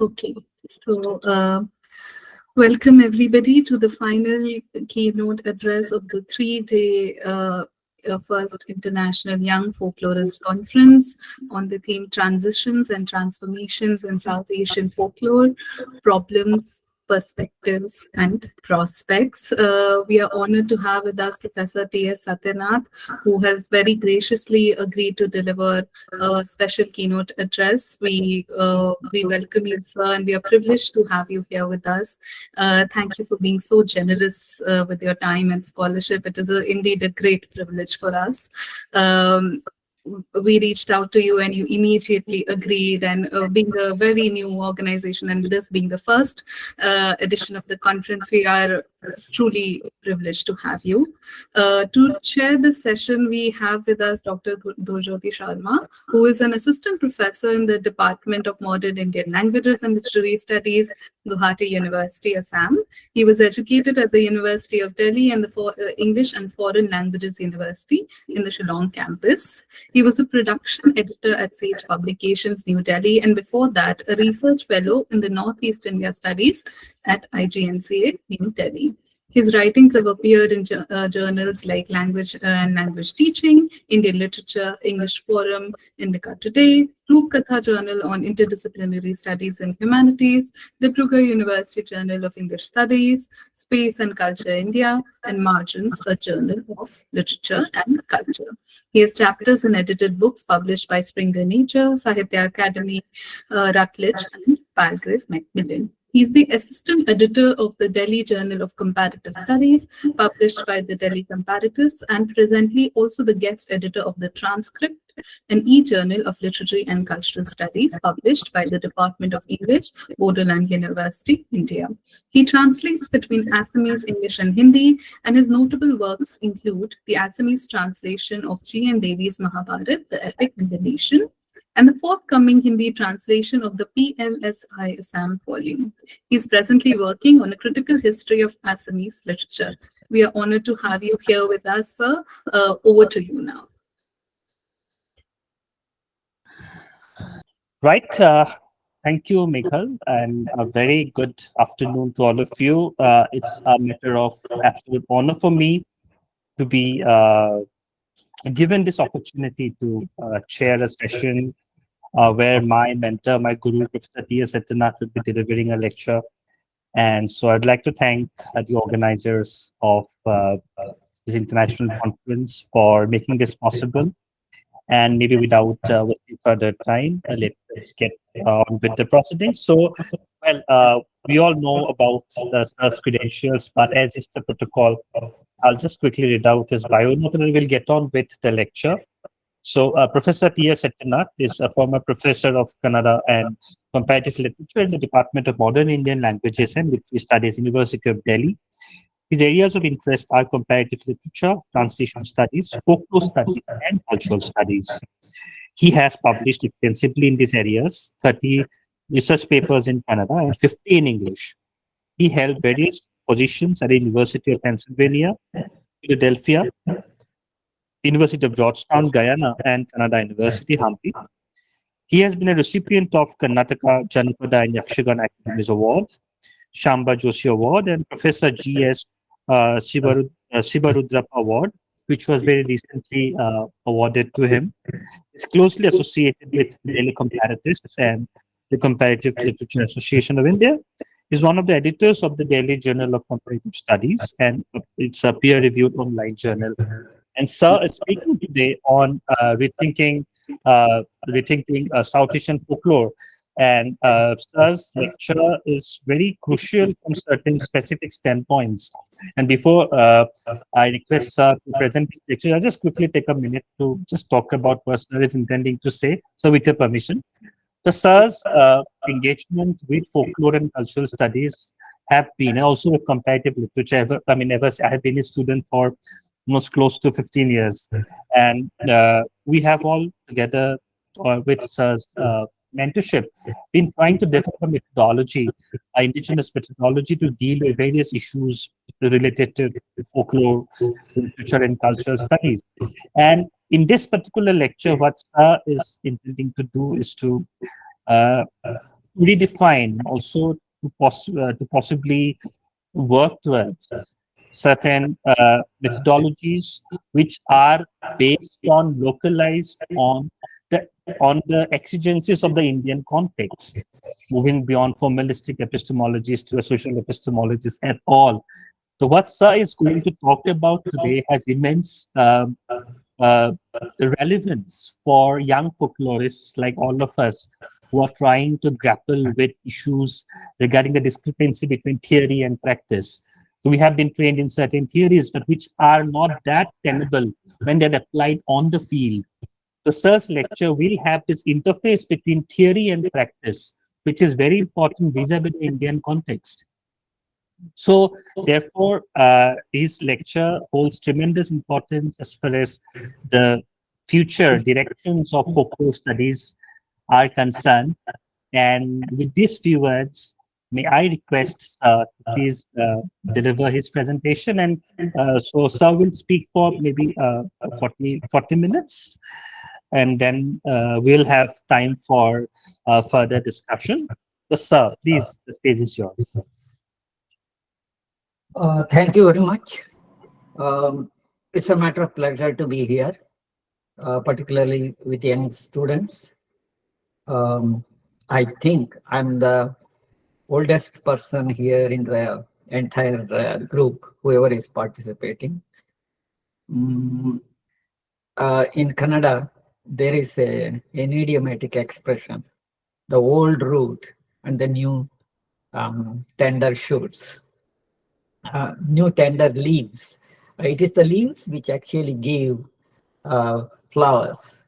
Okay, so welcome everybody to the final keynote address of the three-day first International Young Folklorist Conference on the theme Transitions and Transformations in South Asian Folklore, Problems, Perspectives and Prospects. We are honored to have with us Professor T.S. Satyanath, who has very graciously agreed to deliver a special keynote address. We welcome you, sir, and we are privileged to have you here with us. Thank you for being so generous with your time and scholarship. It is indeed a great privilege for us. We reached out to you and you immediately agreed, and being a very new organization and this being the first edition of the conference, we are truly privileged to have you. To chair this session, we have with us Dr. Dhurjjati Sarma, who is an assistant professor in the Department of Modern Indian Languages and Literary Studies, Guwahati University, Assam. He was educated at the University of Delhi and the English and Foreign Languages University in the Shillong campus. He was a production editor at Sage Publications, New Delhi, and before that, a research fellow in the Northeast India Studies at IGNCA, New Delhi. His writings have appeared in journals like Language and Language Teaching, Indian Literature, English Forum, Indica Today, Look Katha Journal on Interdisciplinary Studies in Humanities, Dibrugarh University Journal of English Studies, Space and Culture India, and Margins, a journal of literature and culture. He has chapters and edited books published by Springer Nature, Sahitya Academy, Routledge, and Palgrave Macmillan. He's the assistant editor of the Delhi Journal of Comparative Studies, published by the Delhi Comparatists, and presently also the guest editor of the Transcript, an e-journal of literary and cultural studies published by the Department of English, Bodoland University, India. He translates between Assamese, English, and Hindi, and his notable works include the Assamese translation of G. N. Devi's Mahabharat, the Epic and the Nation, and the forthcoming Hindi translation of the PLSI Assam volume. He is presently working on a critical history of Assamese literature. We are honored to have you here with us, sir. Over to you now. Right. Thank you, Meghal, and a very good afternoon to all of you. It's a matter of absolute honor for me to be given this opportunity to chair a session where my mentor, my guru, Professor T.S. Satyanath, will be delivering a lecture. And so I'd like to thank the organizers of this international conference for making this possible. And maybe without wasting further time, let's get on with the proceedings. So, well, we all know about the SIR's credentials, but as is the protocol, I'll just quickly read out his bio, and then we'll get on with the lecture. So, Professor T.S. Satyanath is a former professor of Kannada and comparative literature in the Department of Modern Indian Languages and Literary Studies, University of Delhi. His areas of interest are comparative literature, translation studies, folklore studies, and cultural studies. He has published extensively in these areas, 30 research papers in Kannada and 50 in English. He held various positions at the University of Pennsylvania, Philadelphia, University of Georgetown, Guyana, and Kannada University, Hampi. He has been a recipient of Karnataka Janapada and Yakshagan Academies Award, Shamba Joshi Award, and Professor G.S. Sibarudrappa Award, which was very recently awarded to him. He's closely associated with the Delhi Comparatists and the Comparative Literature Association of India. He's one of the editors of the Delhi Journal of Comparative Studies, and it's a peer-reviewed online journal. And Sir is speaking today on rethinking South Asian folklore. And Sir's lecture is very crucial from certain specific standpoints. And before I request Sir to present his lecture, I'll just quickly take a minute to just talk about what Sir is intending to say. So with your permission. The Sir's engagement with folklore and cultural studies have been, and also with comparative literature, I have been a student for almost close to 15 years. And we have all together with Sir's mentorship been trying to develop a methodology, indigenous methodology to deal with various issues related to folklore, literature, and cultural studies. And in this particular lecture, what Sir is intending to do is to redefine, also to possibly work towards certain methodologies which are based on localized the on the exigencies of the Indian context, moving beyond formalistic epistemologies to a social epistemologies at all. So what Sir is going to talk about today has immense uh, relevance for young folklorists like all of us who are trying to grapple with issues regarding the discrepancy between theory and practice. So we have been trained in certain theories, but which are not that tenable when they're applied on the field. The Sir's lecture will have this interface between theory and practice, which is very important vis-a-vis the Indian context. So, therefore, his lecture holds tremendous importance as far as the future directions of folklore studies are concerned. And with these few words, may I request Sir to please deliver his presentation. And so, Sir will speak for maybe 40 minutes, and then we'll have time for further discussion. So, Sir, please, the stage is yours. Thank you very much. It's a matter of pleasure to be here, particularly with young students. I think I'm the oldest person here in the entire group, whoever is participating. In Kannada, there is an idiomatic expression, the old root and the new tender shoots. New tender leaves. It is the leaves which actually give flowers,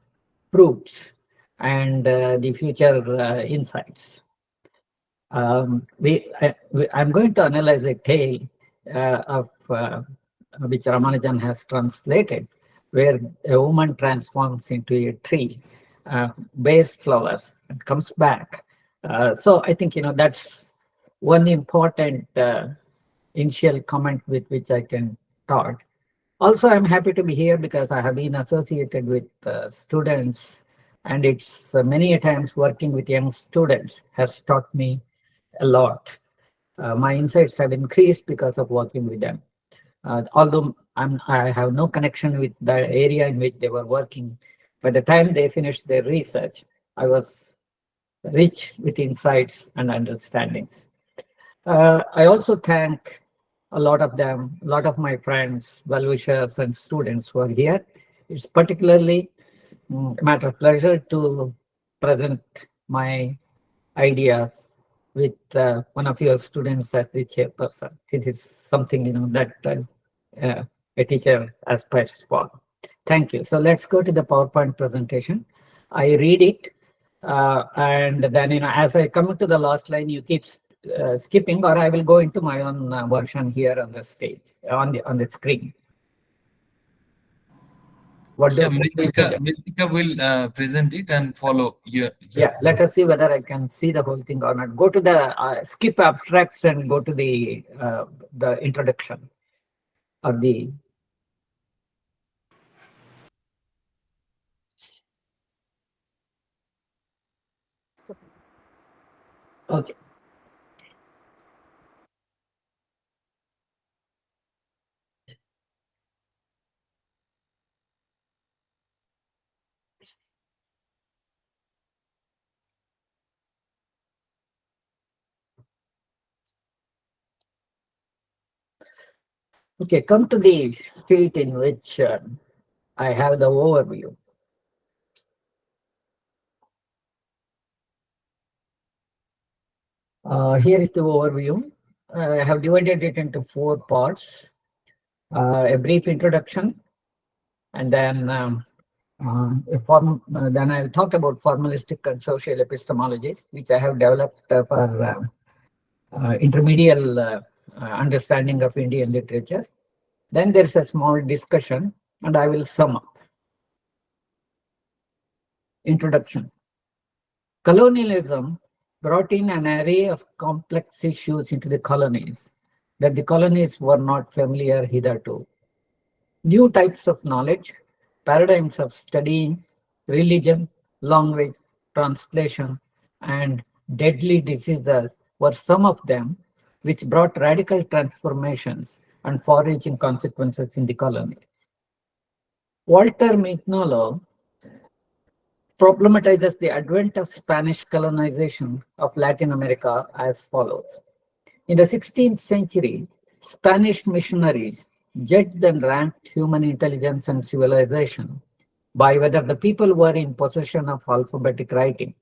fruits, and the future insights. I'm going to analyze a tale of which Ramanujan has translated, where a woman transforms into a tree, bears flowers, and comes back. So I think that's one important initial comment with which I can start. Also, I'm happy to be here because I have been associated with students, and it's many a times working with young students has taught me a lot. My insights have increased because of working with them. Although I have no connection with the area in which they were working, by the time they finished their research, I was rich with insights and understandings. I also thank a lot of them, a lot of my friends, well-wishers and students who are here. It's particularly a matter of pleasure to present my ideas with one of your students as the chairperson. This is something that a teacher aspires for. Thank you. So let's go to the PowerPoint presentation. I read it, and then as I come to the last line, you keep skipping, or I will go into my own version here on the stage, on the screen. What do Mrittika will present it and follow you. Yeah, let us see whether I can see the whole thing or not. Go to the skip abstracts and go to the introduction or the. Okay. Okay, come to the sheet in which I have the overview. Here is the overview. I have divided it into 4 parts. A brief introduction, and then then I'll talk about formalistic and social epistemologies, which I have developed for intermediate understanding of Indian literature. Then there's a small discussion, and I will sum up. Introduction. Colonialism brought in an array of complex issues into the colonies that the colonies were not familiar hitherto. New types of knowledge, paradigms of studying, religion, language, translation, and deadly diseases were some of them, which brought radical transformations and far-reaching consequences in the colonies. Walter Mignolo problematizes the advent of Spanish colonization of Latin America as follows. In the 16th century, Spanish missionaries judged and ranked human intelligence and civilization by whether the people were in possession of alphabetic writing.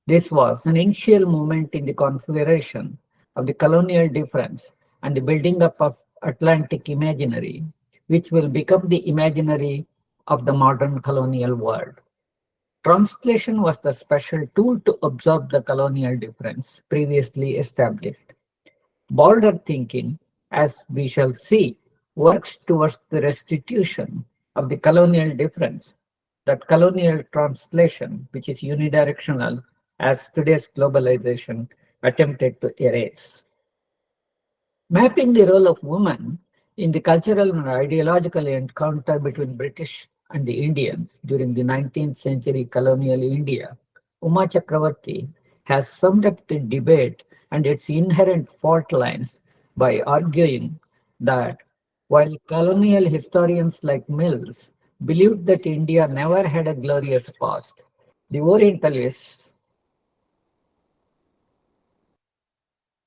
This was an initial moment in the configuration of the colonial difference and the building up of Atlantic imaginary, which will become the imaginary of the modern colonial world. Translation was the special tool to absorb the colonial difference previously established. Border thinking, as we shall see, works towards the restitution of the colonial difference, that colonial translation, which is unidirectional, as today's globalization attempted to erase. Mapping the role of women in the cultural and ideological encounter between British and the Indians during the 19th century colonial India, Uma Chakravarti has summed up the debate and its inherent fault lines by arguing that while colonial historians like Mills believed that India never had a glorious past, the Orientalists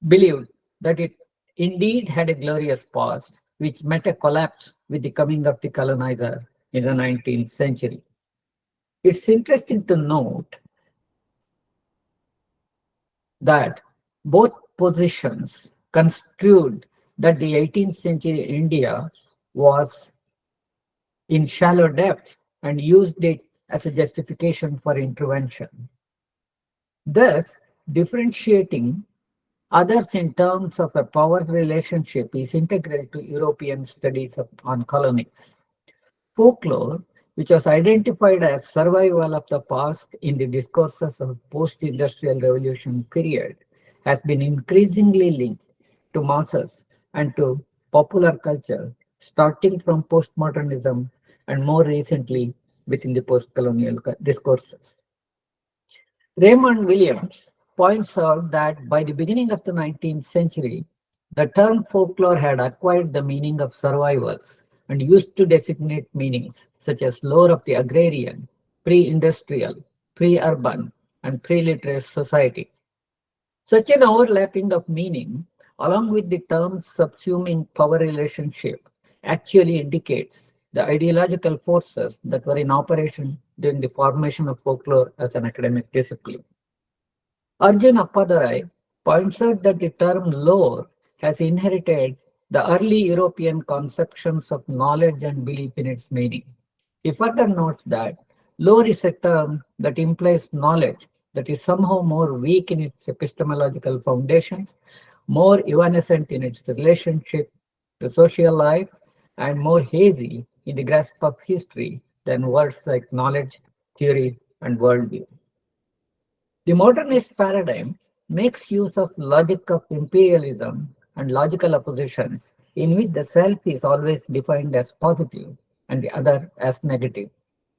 believed that it indeed had a glorious past, which met a collapse with the coming of the colonizer in the 19th century. It's interesting to note that both positions construed that the 18th century India was in shallow depth and used it as a justification for intervention. Thus, differentiating others in terms of a powers relationship is integral to European studies on colonies. Folklore, which was identified as survival of the past in the discourses of post-industrial revolution period, has been increasingly linked to masses and to popular culture, starting from postmodernism and more recently within the post-colonial discourses. Raymond Williams points out that by the beginning of the 19th century, the term folklore had acquired the meaning of survivals and used to designate meanings such as lore of the agrarian, pre-industrial, pre-urban, and pre-literate society. Such an overlapping of meaning, along with the terms subsuming power relationship, actually indicates the ideological forces that were in operation during the formation of folklore as an academic discipline. Arjun Appadurai points out that the term lore has inherited the early European conceptions of knowledge and belief in its meaning. He further notes that lore is a term that implies knowledge that is somehow more weak in its epistemological foundations, more evanescent in its relationship to social life, and more hazy in the grasp of history than words like knowledge, theory, and worldview. The modernist paradigm makes use of logic of imperialism and logical oppositions in which the self is always defined as positive and the other as negative.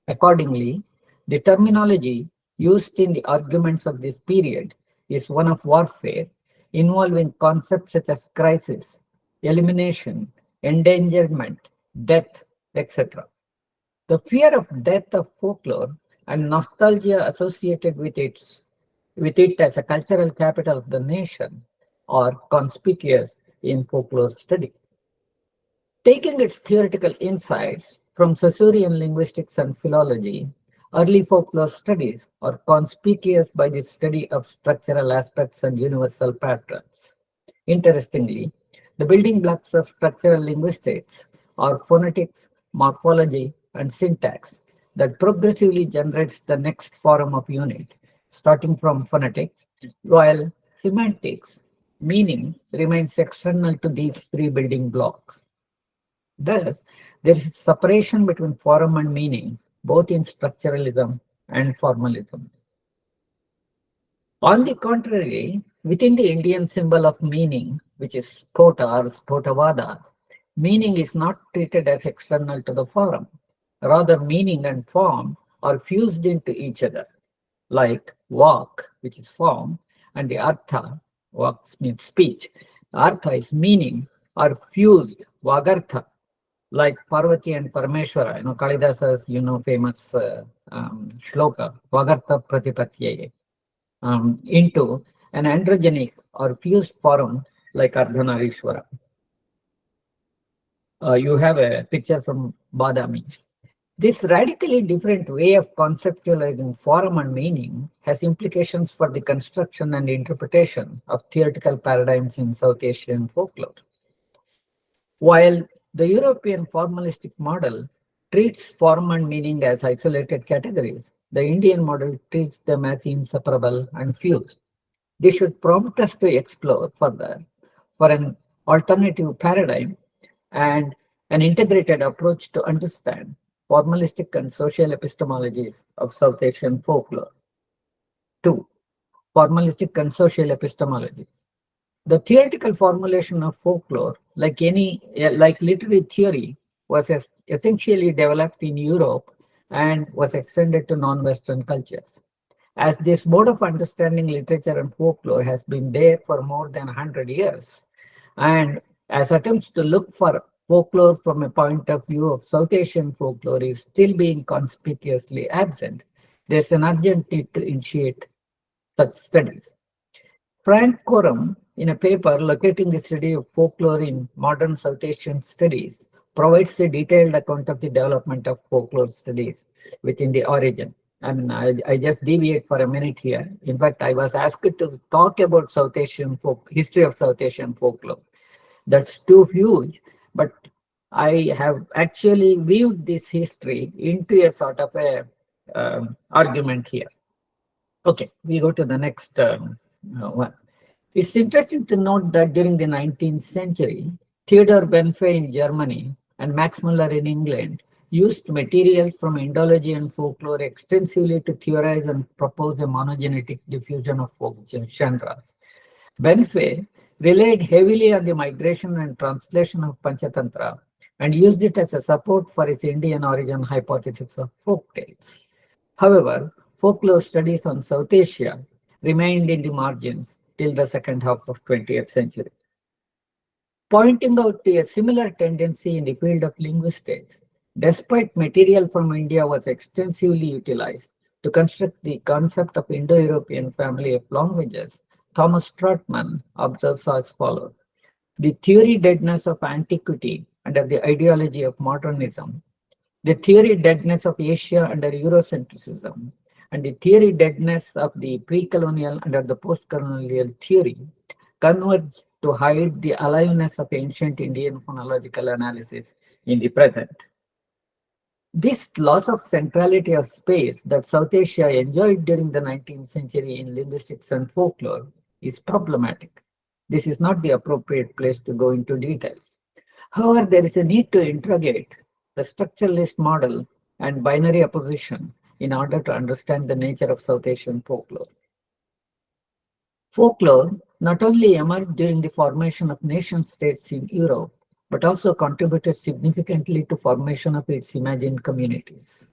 Accordingly, the terminology used in the arguments of this period is one of warfare, involving concepts such as crisis, elimination, endangerment, death, etc. The fear of death of folklore and nostalgia associated with it as a cultural capital of the nation are conspicuous in folklore study. Taking its theoretical insights from Saussurean linguistics and philology, early folklore studies are conspicuous by the study of structural aspects and universal patterns. Interestingly, the building blocks of structural linguistics are phonetics, morphology, and syntax that progressively generates the next form of unit, starting from phonetics, while semantics, meaning, remains external to these three building blocks. Thus, there is separation between form and meaning, both in structuralism and formalism. On the contrary, within the Indian symbol of meaning, which is spota or spotavada, meaning is not treated as external to the form. Rather, meaning and form are fused into each other, like walk, which is form, and the artha, vaks means speech, artha is meaning, are fused, vagartha, like Parvati and Parameshwara, Kalidasa's, famous shloka, vagartha pratipatyaye, into an androgenic or fused form like Ardhanarishwara. You have a picture from Badami. This radically different way of conceptualizing form and meaning has implications for the construction and interpretation of theoretical paradigms in South Asian folklore. While the European formalistic model treats form and meaning as isolated categories, the Indian model treats them as inseparable and fused. This should prompt us to explore further for an alternative paradigm and an integrated approach to understand formalistic and social epistemologies of South Asian folklore. 2. Formalistic and social epistemology. The theoretical formulation of folklore, like literary theory, was essentially developed in Europe and was extended to non-Western cultures. As this mode of understanding literature and folklore has been there for more than 100 years, and as attempts to look for folklore from a point of view of South Asian folklore is still being conspicuously absent, there's an urgent need to initiate such studies. Frank Coram, in a paper locating the study of folklore in modern South Asian studies, provides a detailed account of the development of folklore studies within the origin. I just deviate for a minute here. In fact, I was asked to talk about South Asian history of South Asian folklore. That's too huge, but I have actually viewed this history into a sort of a argument here. Okay, we go to the next one. It's interesting to note that during the 19th century, Theodor Benfey in Germany and Max Muller in England used materials from Indology and folklore extensively to theorize and propose a monogenetic diffusion of folk genres. Benfey relied heavily on the migration and translation of Panchatantra and used it as a support for his Indian origin hypothesis of folk tales. However, folklore studies on South Asia remained in the margins till the second half of 20th century. Pointing out a similar tendency in the field of linguistics, despite material from India was extensively utilized to construct the concept of Indo-European family of languages, Thomas Trotman observes as follows: the theory deadness of antiquity under the ideology of modernism, the theory deadness of Asia under Eurocentrism, and the theory deadness of the pre-colonial under the post-colonial theory converge to hide the aliveness of ancient Indian phonological analysis in the present. This loss of centrality of space that South Asia enjoyed during the 19th century in linguistics and folklore is problematic. This is not the appropriate place to go into details. However, there is a need to interrogate the structuralist model and binary opposition in order to understand the nature of South Asian folklore. Folklore not only emerged during the formation of nation states in Europe, but also contributed significantly to formation of its imagined communities.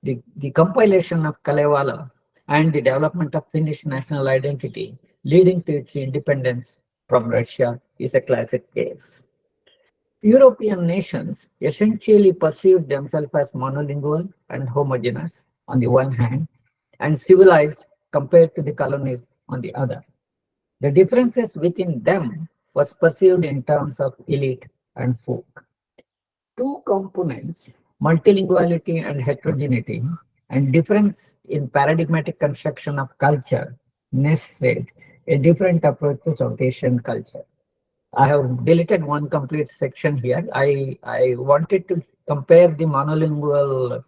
The compilation of Kalevala and the development of Finnish national identity leading to its independence from Russia is a classic case. European nations essentially perceived themselves as monolingual and homogeneous on the one hand, and civilized compared to the colonies on the other. The differences within them was perceived in terms of elite and folk. Two components, multilinguality and heterogeneity, and difference in paradigmatic construction of culture, necessitate a different approach to South Asian culture. I have deleted one complete section here. I wanted to compare the monolingual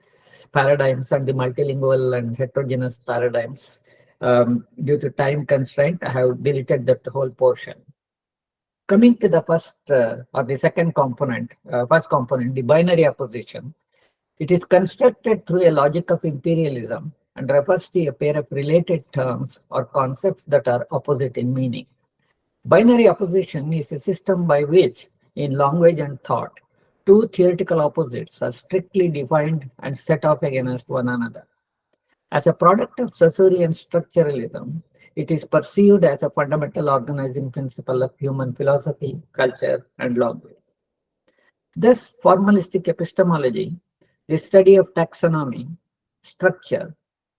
paradigms and the multilingual and heterogeneous paradigms. Due to time constraint, I have deleted that whole portion. Coming to the first or the second component, first component, the binary opposition, it is constructed through a logic of imperialism and refers to a pair of related terms or concepts that are opposite in meaning. Binary opposition is a system by which, in language and thought, two theoretical opposites are strictly defined and set off against one another. As a product of Saussurean structuralism, It is perceived as a fundamental organizing principle of human philosophy, culture, and language. Thus, formalistic epistemology, the study of taxonomy, structure,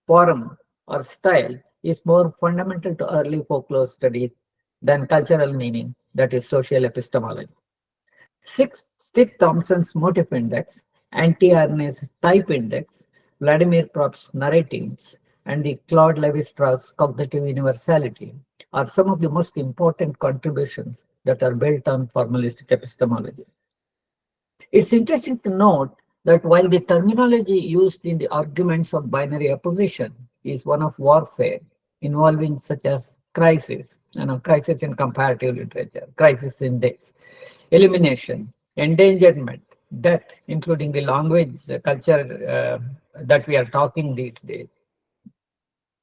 form, or style, is more fundamental to early folklore studies than cultural meaning, that is, social epistemology. Stick Thompson's motif index, Anti-Arnay's type index, Vladimir Propst's narratives, and the Claude Lévi-Strauss cognitive universality are some of the most important contributions that are built on formalistic epistemology. It's interesting to note that while the terminology used in the arguments of binary opposition is one of warfare involving such as crisis, crisis in comparative literature, crisis in this, elimination, endangerment, death, including the language, culture that we are talking these days.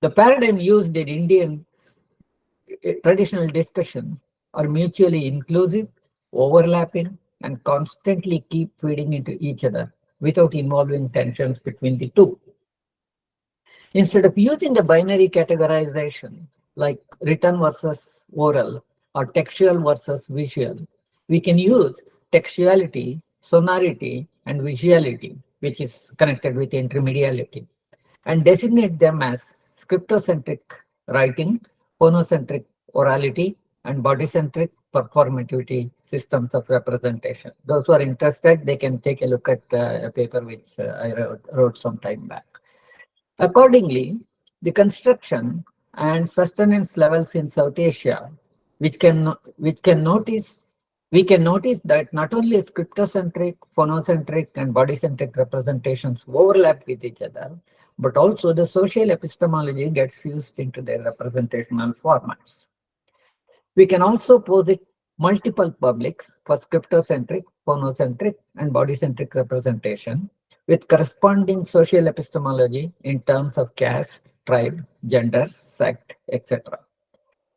The paradigm used in Indian traditional discussion are mutually inclusive, overlapping, and constantly keep feeding into each other without involving tensions between the two. Instead of using a binary categorization like written versus oral or textual versus visual, we can use textuality, sonority, and visuality, which is connected with intermediality, and designate them as scriptocentric writing, phonocentric orality, and bodycentric performativity systems of representation. Those who are interested, they can take a look at a paper which I wrote some time back. Accordingly, the construction and sustenance levels in South Asia, we can notice that not only scriptocentric, phonocentric, and bodycentric representations overlap with each other, but also the social epistemology gets fused into their representational formats. We can also posit multiple publics for scriptocentric, phonocentric, and bodycentric representation with corresponding social epistemology in terms of caste, tribe, gender, sect, etc.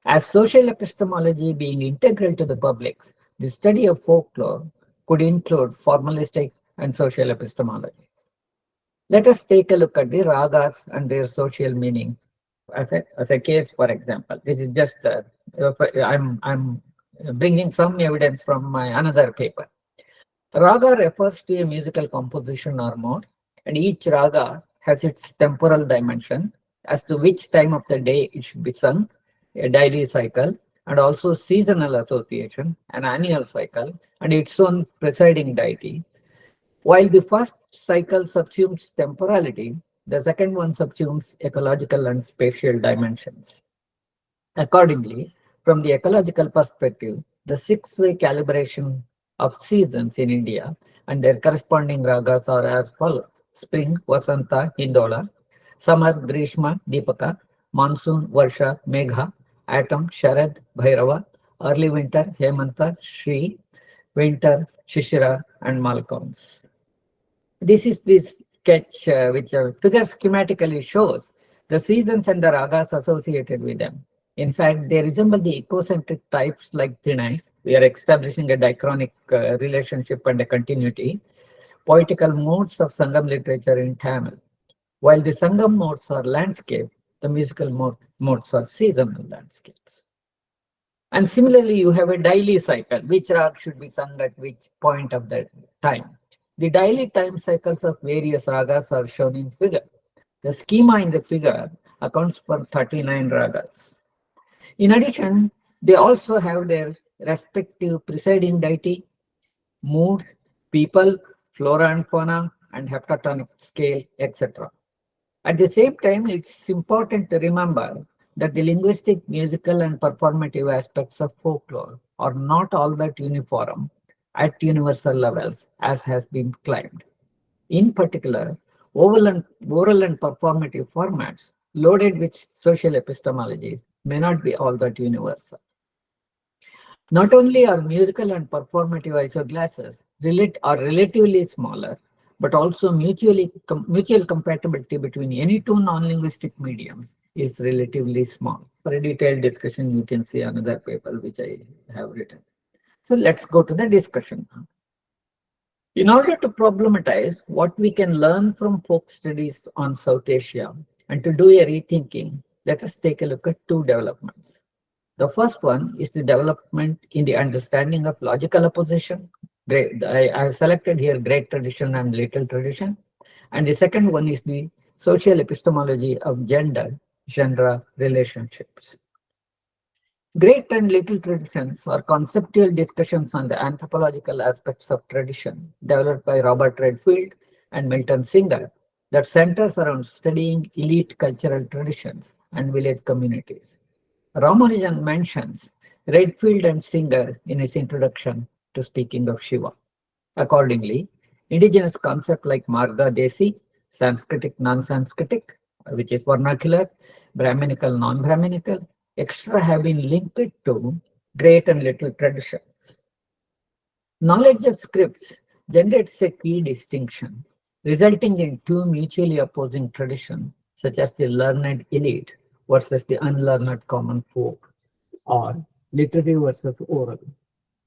As social epistemology being integral to the publics, the study of folklore could include formalistic and social epistemology. Let us take a look at the ragas and their social meaning as a case, for example. This is just, I'm bringing some evidence from my another paper. Raga refers to a musical composition or mode, and each raga has its temporal dimension as to which time of the day it should be sung, a daily cycle, and also seasonal association, an annual cycle, and its own presiding deity. While the first cycle subsumes temporality, the second one subsumes ecological and spatial dimensions. Accordingly, from the ecological perspective, the six-way calibration of seasons in India and their corresponding ragas are as follows: spring, Vasanta, Hindola; summer, Grishma, Deepaka; monsoon, Varsha, Megha; autumn, Sharad, Bhairava; early winter, Hemanta, Shri; winter, Shishira, and Malakars. This is this sketch which figure schematically shows the seasons and the ragas associated with them. In fact, they resemble the ecocentric types like Thinais. We are establishing a diachronic relationship and a continuity. Poetical modes of Sangam literature in Tamil. While the Sangam modes are landscape, the musical modes are seasonal landscapes. And similarly, you have a daily cycle. Which rag should be sung at which point of the time? The daily time cycles of various ragas are shown in figure. The schema in the figure accounts for 39 ragas. In addition, they also have their respective presiding deity, mood, people, flora and fauna, and heptatonic scale, etc. At the same time, it's important to remember that the linguistic, musical, and performative aspects of folklore are not all that uniform at universal levels, as has been claimed. In particular, oral and performative formats loaded with social epistemology may not be all that universal. Not only are musical and performative isoglasses relatively smaller, but also mutual compatibility between any two non-linguistic mediums is relatively small. For a detailed discussion, you can see another paper which I have written. So let's go to the discussion. In order to problematize what we can learn from folk studies on South Asia and to do a rethinking, let us take a look at two developments. The first one is the development in the understanding of logical opposition. I have selected here great tradition and little tradition. And the second one is the social epistemology of gender, genre relationships. Great and little traditions are conceptual discussions on the anthropological aspects of tradition developed by Robert Redfield and Milton Singer that centers around studying elite cultural traditions and village communities. Ramanujan mentions Redfield and Singer in his introduction to Speaking of Shiva. Accordingly, indigenous concepts like Marga Desi, Sanskritic, non-Sanskritic, which is vernacular, Brahminical, non-Brahminical, extra have been linked to great and little traditions. Knowledge of scripts generates a key distinction, resulting in two mutually opposing traditions, such as the learned elite versus the unlearned common folk, or literary versus oral.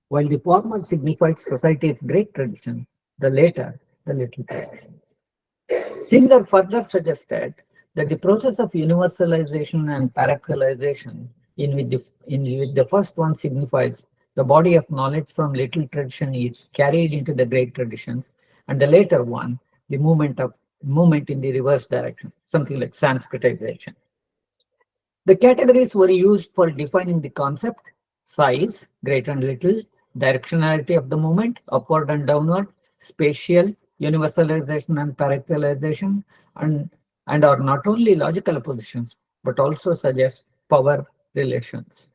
While the former signified society's great tradition, the latter, the little traditions. Singer further suggested that the process of universalization and parochialization, in which the first one signifies the body of knowledge from little tradition is carried into the great traditions, and the later one, the movement in the reverse direction, something like Sanskritization. The categories were used for defining the concept, size, great and little, directionality of the movement, upward and downward, spatial, universalization and parochialization, and are not only logical oppositions, but also suggest power relations.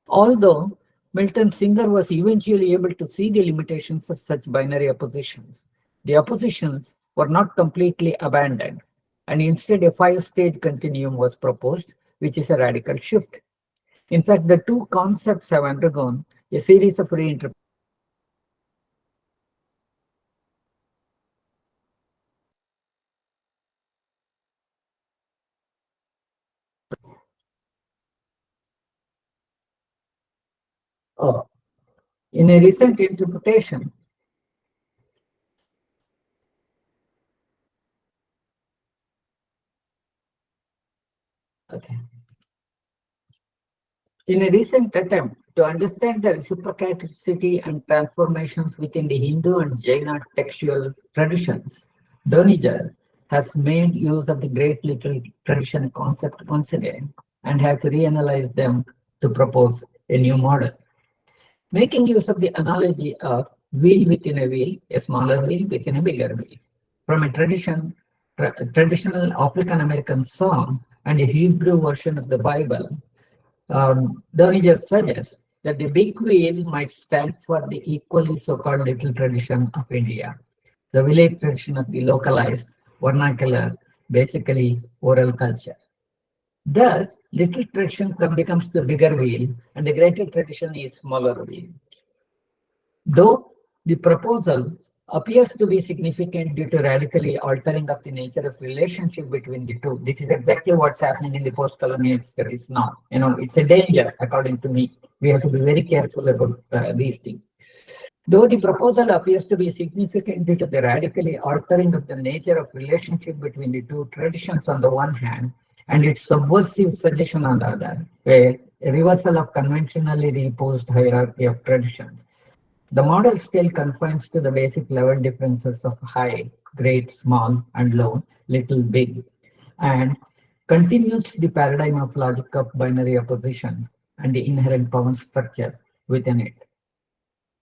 Although Milton Singer was eventually able to see the limitations of such binary oppositions, the oppositions were not completely abandoned, and instead a 5-stage continuum was proposed, which is a radical shift. In fact, the two concepts have undergone a series of reinterpretations. In a recent interpretation, in a recent attempt to understand the reciprocity and transformations within the Hindu and Jaina textual traditions, Dhurjjati has made use of the great little tradition concept once again and has reanalyzed them to propose a new model. Making use of the analogy of wheel within a wheel, a smaller wheel within a bigger wheel, from a traditional African American song and a Hebrew version of the Bible, Dhurjjati suggests that the big wheel might stand for the equally so-called little tradition of India, the village tradition of the localized, vernacular, basically oral culture. Thus, little tradition becomes the bigger wheel and the greater tradition is smaller wheel. Though the proposal appears to be significant due to radically altering of the nature of relationship between the two. This is exactly what's happening in the post-colonial studies now. It's a danger, according to me. We have to be very careful about these things. Though the proposal appears to be significant due to the radically altering of the nature of relationship between the two traditions on the one hand, and its subversive suggestion on the other, where a reversal of conventionally reposed hierarchy of traditions, the model still confines to the basic level differences of high, great, small, and low, little, big, and continues the paradigm of logic of binary opposition and the inherent power structure within it.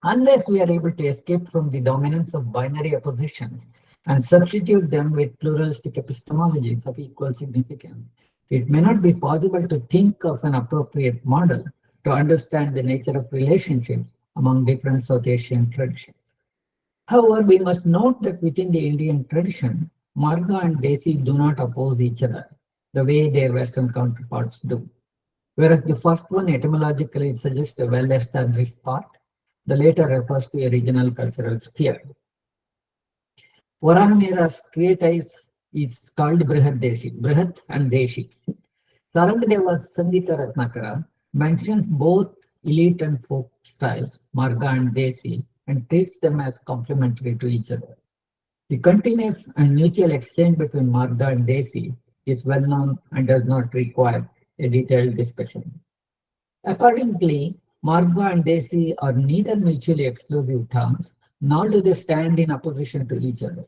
Unless we are able to escape from the dominance of binary oppositions and substitute them with pluralistic epistemologies of equal significance, it may not be possible to think of an appropriate model to understand the nature of relationships among different South Asian traditions. However, we must note that within the Indian tradition, Marga and Desi do not oppose each other the way their Western counterparts do. Whereas the first one etymologically suggests a well-established path, the later refers to a regional cultural sphere. Varahamira's treatise is called Brihat and Deshi. Sarangadeva's Sangita Ratnakara mentions both elite and folk styles, Marga and Desi, and treats them as complementary to each other. The continuous and mutual exchange between Marga and Desi is well known and does not require a detailed discussion. Accordingly, Marga and Desi are neither mutually exclusive terms, nor do they stand in opposition to each other.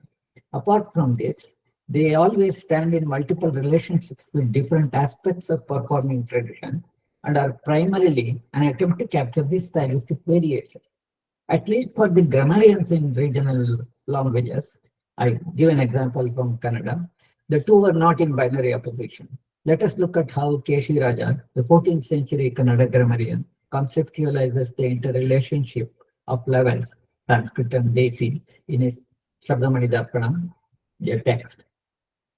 Apart from this, they always stand in multiple relationships with different aspects of performing traditions and are primarily an attempt to capture this stylistic variation. At least for the grammarians in regional languages, I give an example from Kannada, the two were not in binary opposition. Let us look at how Keshi Raja, the 14th century Kannada grammarian, conceptualizes the interrelationship of levels, Sanskrit and Desi, in his Shabdamani Darpana, the text.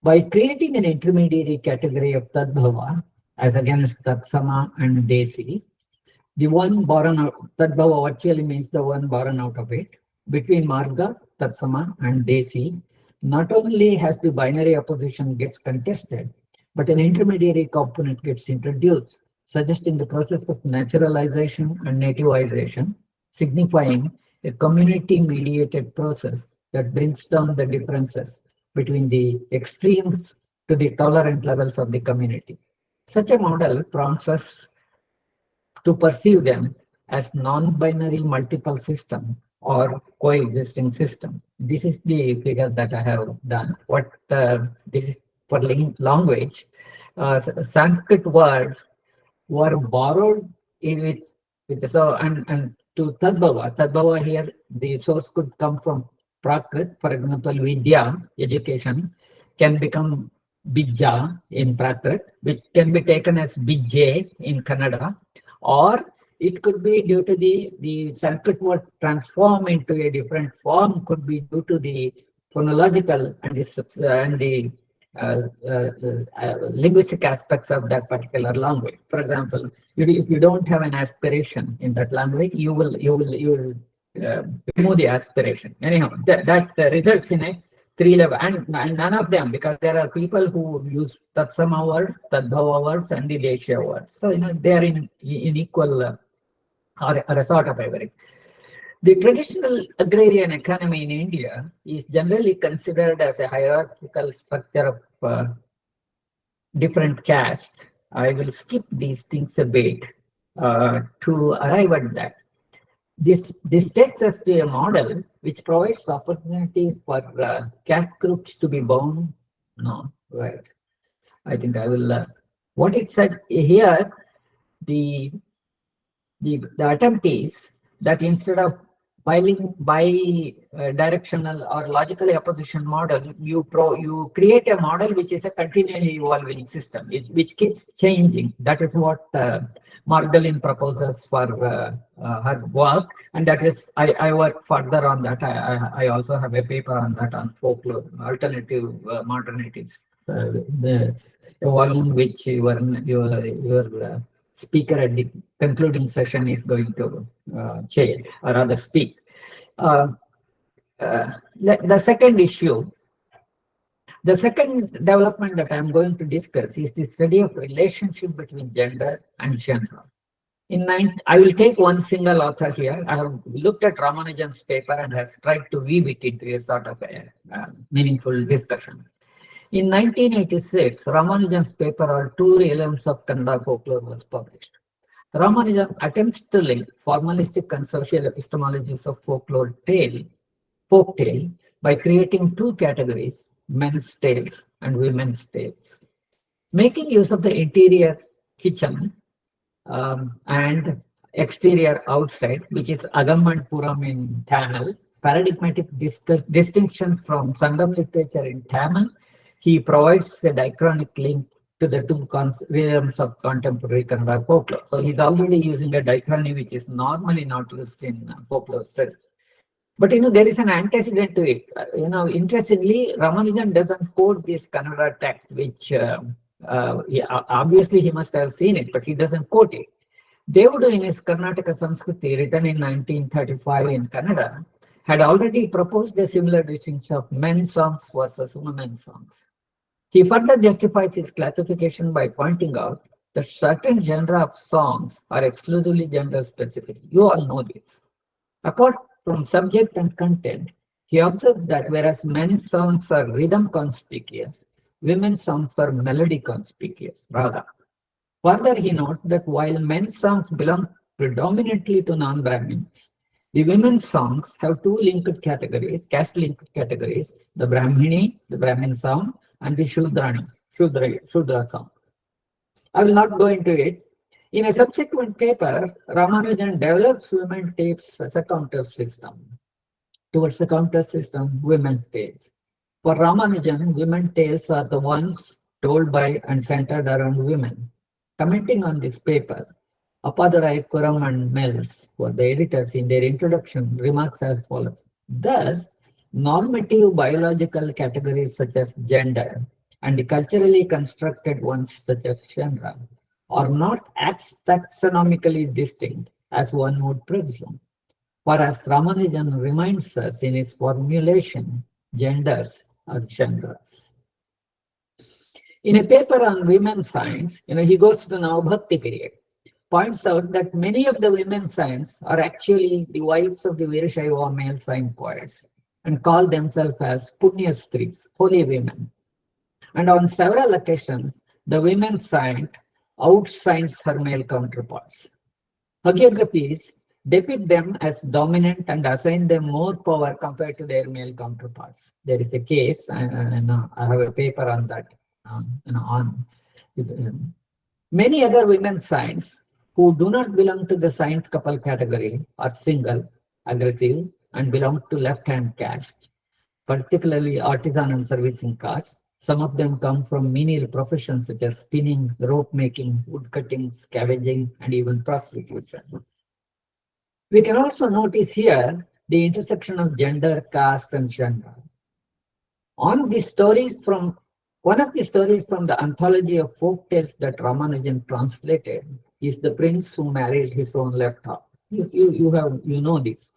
By creating an intermediary category of Tadbhava, as against Tatsama and Desi, the one born out, Tadbhava virtually means the one born out of it, between Marga, Tatsama and Desi, not only has the binary opposition gets contested, but an intermediary component gets introduced, suggesting the process of naturalization and nativization, signifying a community-mediated process that brings down the differences between the extremes to the tolerant levels of the community. Such a model prompts us to perceive them as non-binary multiple system or coexisting system. This is the figure that I have done. What this is for language. Sanskrit words were borrowed with so and to Tadbhava here the source could come from Prakrit, for example, Vidya, education, can become Bija in Prakrit, which can be taken as Bijay in Kannada, or it could be due to the Sanskrit word transform into a different form, could be due to the phonological and the linguistic aspects of that particular language. For example, if you don't have an aspiration in that language, you will remove the aspiration. Anyhow, that results in a three level, and none of them, because there are people who use Tatsama words, Tadbhava words, and the Desha words. So they are in equal or a sort of average. The traditional agrarian economy in India is generally considered as a hierarchical structure of different castes. I will skip these things a bit to arrive at that. This takes us to a model which provides opportunities for caste groups to be bound. No, right. I think I will. What it said here, the attempt is that instead of bi-directional or logically opposition model, you create a model which is a continually evolving system, which keeps changing. That is what Magdalene proposes for her work, and that is I work further on that. I also have a paper on that, on folklore, alternative modernities. The volume which your speaker at the concluding session is going to chair or rather speak. The second issue, the second development that I'm going to discuss is the study of relationship between gender and genre. I will take one single author here. I have looked at Ramanujan's paper and has tried to weave it into a sort of a meaningful discussion. In 1986, Ramanujan's paper on Two Realms of Kannada Folklore was published. Ramanujan attempts to link formalistic and social epistemologies of folklore folk tale by creating two categories, men's tales and women's tales. Making use of the interior kitchen and exterior outside, which is Agam and Puram in Tamil, paradigmatic distinction from Sangam literature in Tamil, he provides a diachronic link to the two realms of contemporary Kannada folklore. So he's already using a diachrony which is normally not used in folklore studies. But there is an antecedent to it. Interestingly, Ramanujan doesn't quote this Kannada text, which obviously he must have seen it, but he doesn't quote it. Devudu, in his Karnataka Samskriti, written in 1935 in Kannada, had already proposed a similar distinction of men's songs versus women's songs. He further justifies his classification by pointing out that certain genre of songs are exclusively gender specific. You all know this. Apart from subject and content, he observed that whereas men's songs are rhythm conspicuous, women's songs are melody conspicuous, raga. Further, he notes that while men's songs belong predominantly to non-Brahmins, the women's songs have two linked categories, caste-linked categories, the Brahmini, the Brahmin song, and the Shudrani, Shudra song. I will not go into it. In a subsequent paper, Ramanujan develops women tapes as a counter system. Towards the counter system, women's tales. For Ramanujan, women tales are the ones told by and centered around women. Commenting on this paper, Apadarai, Kuram and Mills, who are the editors, in their introduction, remarks as follows. Thus, normative biological categories such as gender and the culturally constructed ones such as genre are not as taxonomically distinct as one would presume. Whereas Ramanujan reminds us in his formulation, genders are genres. In a paper on women's science, he goes to the Navabhakti period, points out that many of the women's saints are actually the wives of the Virashaiva male saint poets and call themselves as Punyastris, holy women. And on several occasions, the women saint outshines her male counterparts. Hagiographies depict them as dominant and assign them more power compared to their male counterparts. There is a case, and I have a paper on that. Many other women saints who do not belong to the saint couple category are single, aggressive, and belong to left-hand caste, particularly artisan and servicing castes. Some of them come from menial professions such as spinning, rope making, wood cutting, scavenging, and even prostitution. We can also notice here the intersection of gender, caste, and genre. On the stories from one of the stories from the anthology of folk tales that Ramanujan translated is the prince who married his own left half. You know this.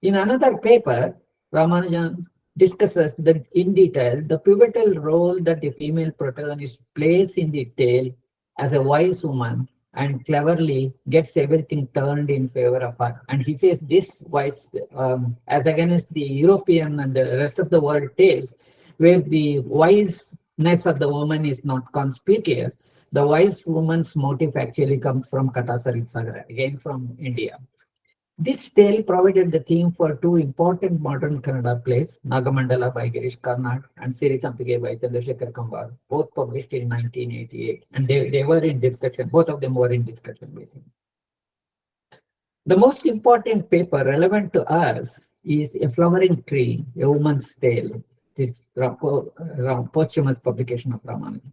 In another paper, Ramanujan discusses in detail the pivotal role that the female protagonist plays in the tale as a wise woman and cleverly gets everything turned in favor of her. And he says this wise, as against the European and the rest of the world tales, where the wiseness of the woman is not conspicuous, the wise woman's motive actually comes from Kathasarit Sagara, again from India. This tale provided the theme for two important modern Kannada plays, Nagamandala by Girish Karnad and Siri Champige by Chandrasekhar Kambar, both published in 1988. And they were in discussion, both of them were in discussion with him. The most important paper relevant to us is A Flowering Tree, A Woman's Tale. This is posthumous publication of Ramanujan.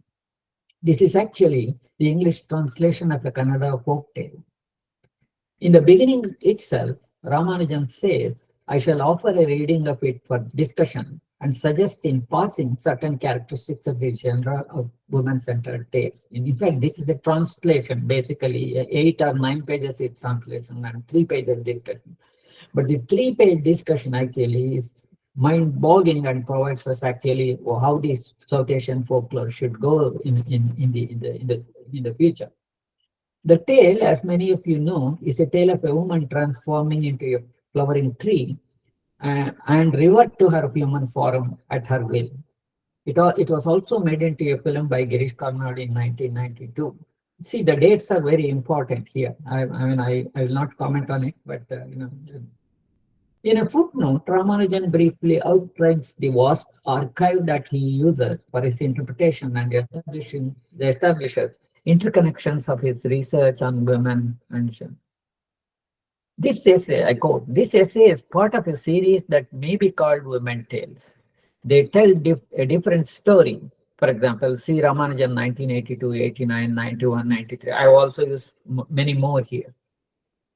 This is actually the English translation of a Kannada folk tale. In the beginning itself, Ramanujan says, I shall offer a reading of it for discussion and suggest in passing certain characteristics of the genre of women-centered tales. In fact, this is a translation, basically 8 or 9 pages is translation and 3 pages discussion. But the 3-page discussion actually is mind-boggling and provides us actually how this South Asian folklore should go in the future. The tale, as many of you know, is a tale of a woman transforming into a flowering tree and revert to her human form at her will. It was also made into a film by Girish Karnad in 1992. See, the dates are very important here. I will not comment on it, but in a footnote, Ramanujan briefly outlines the vast archive that he uses for his interpretation and establishes interconnections of his research on women and gender. This essay, I quote, this essay is part of a series that may be called Women Tales. They tell a different story. For example, see Ramanujan 1982, 89, 91, 93. I also use many more here.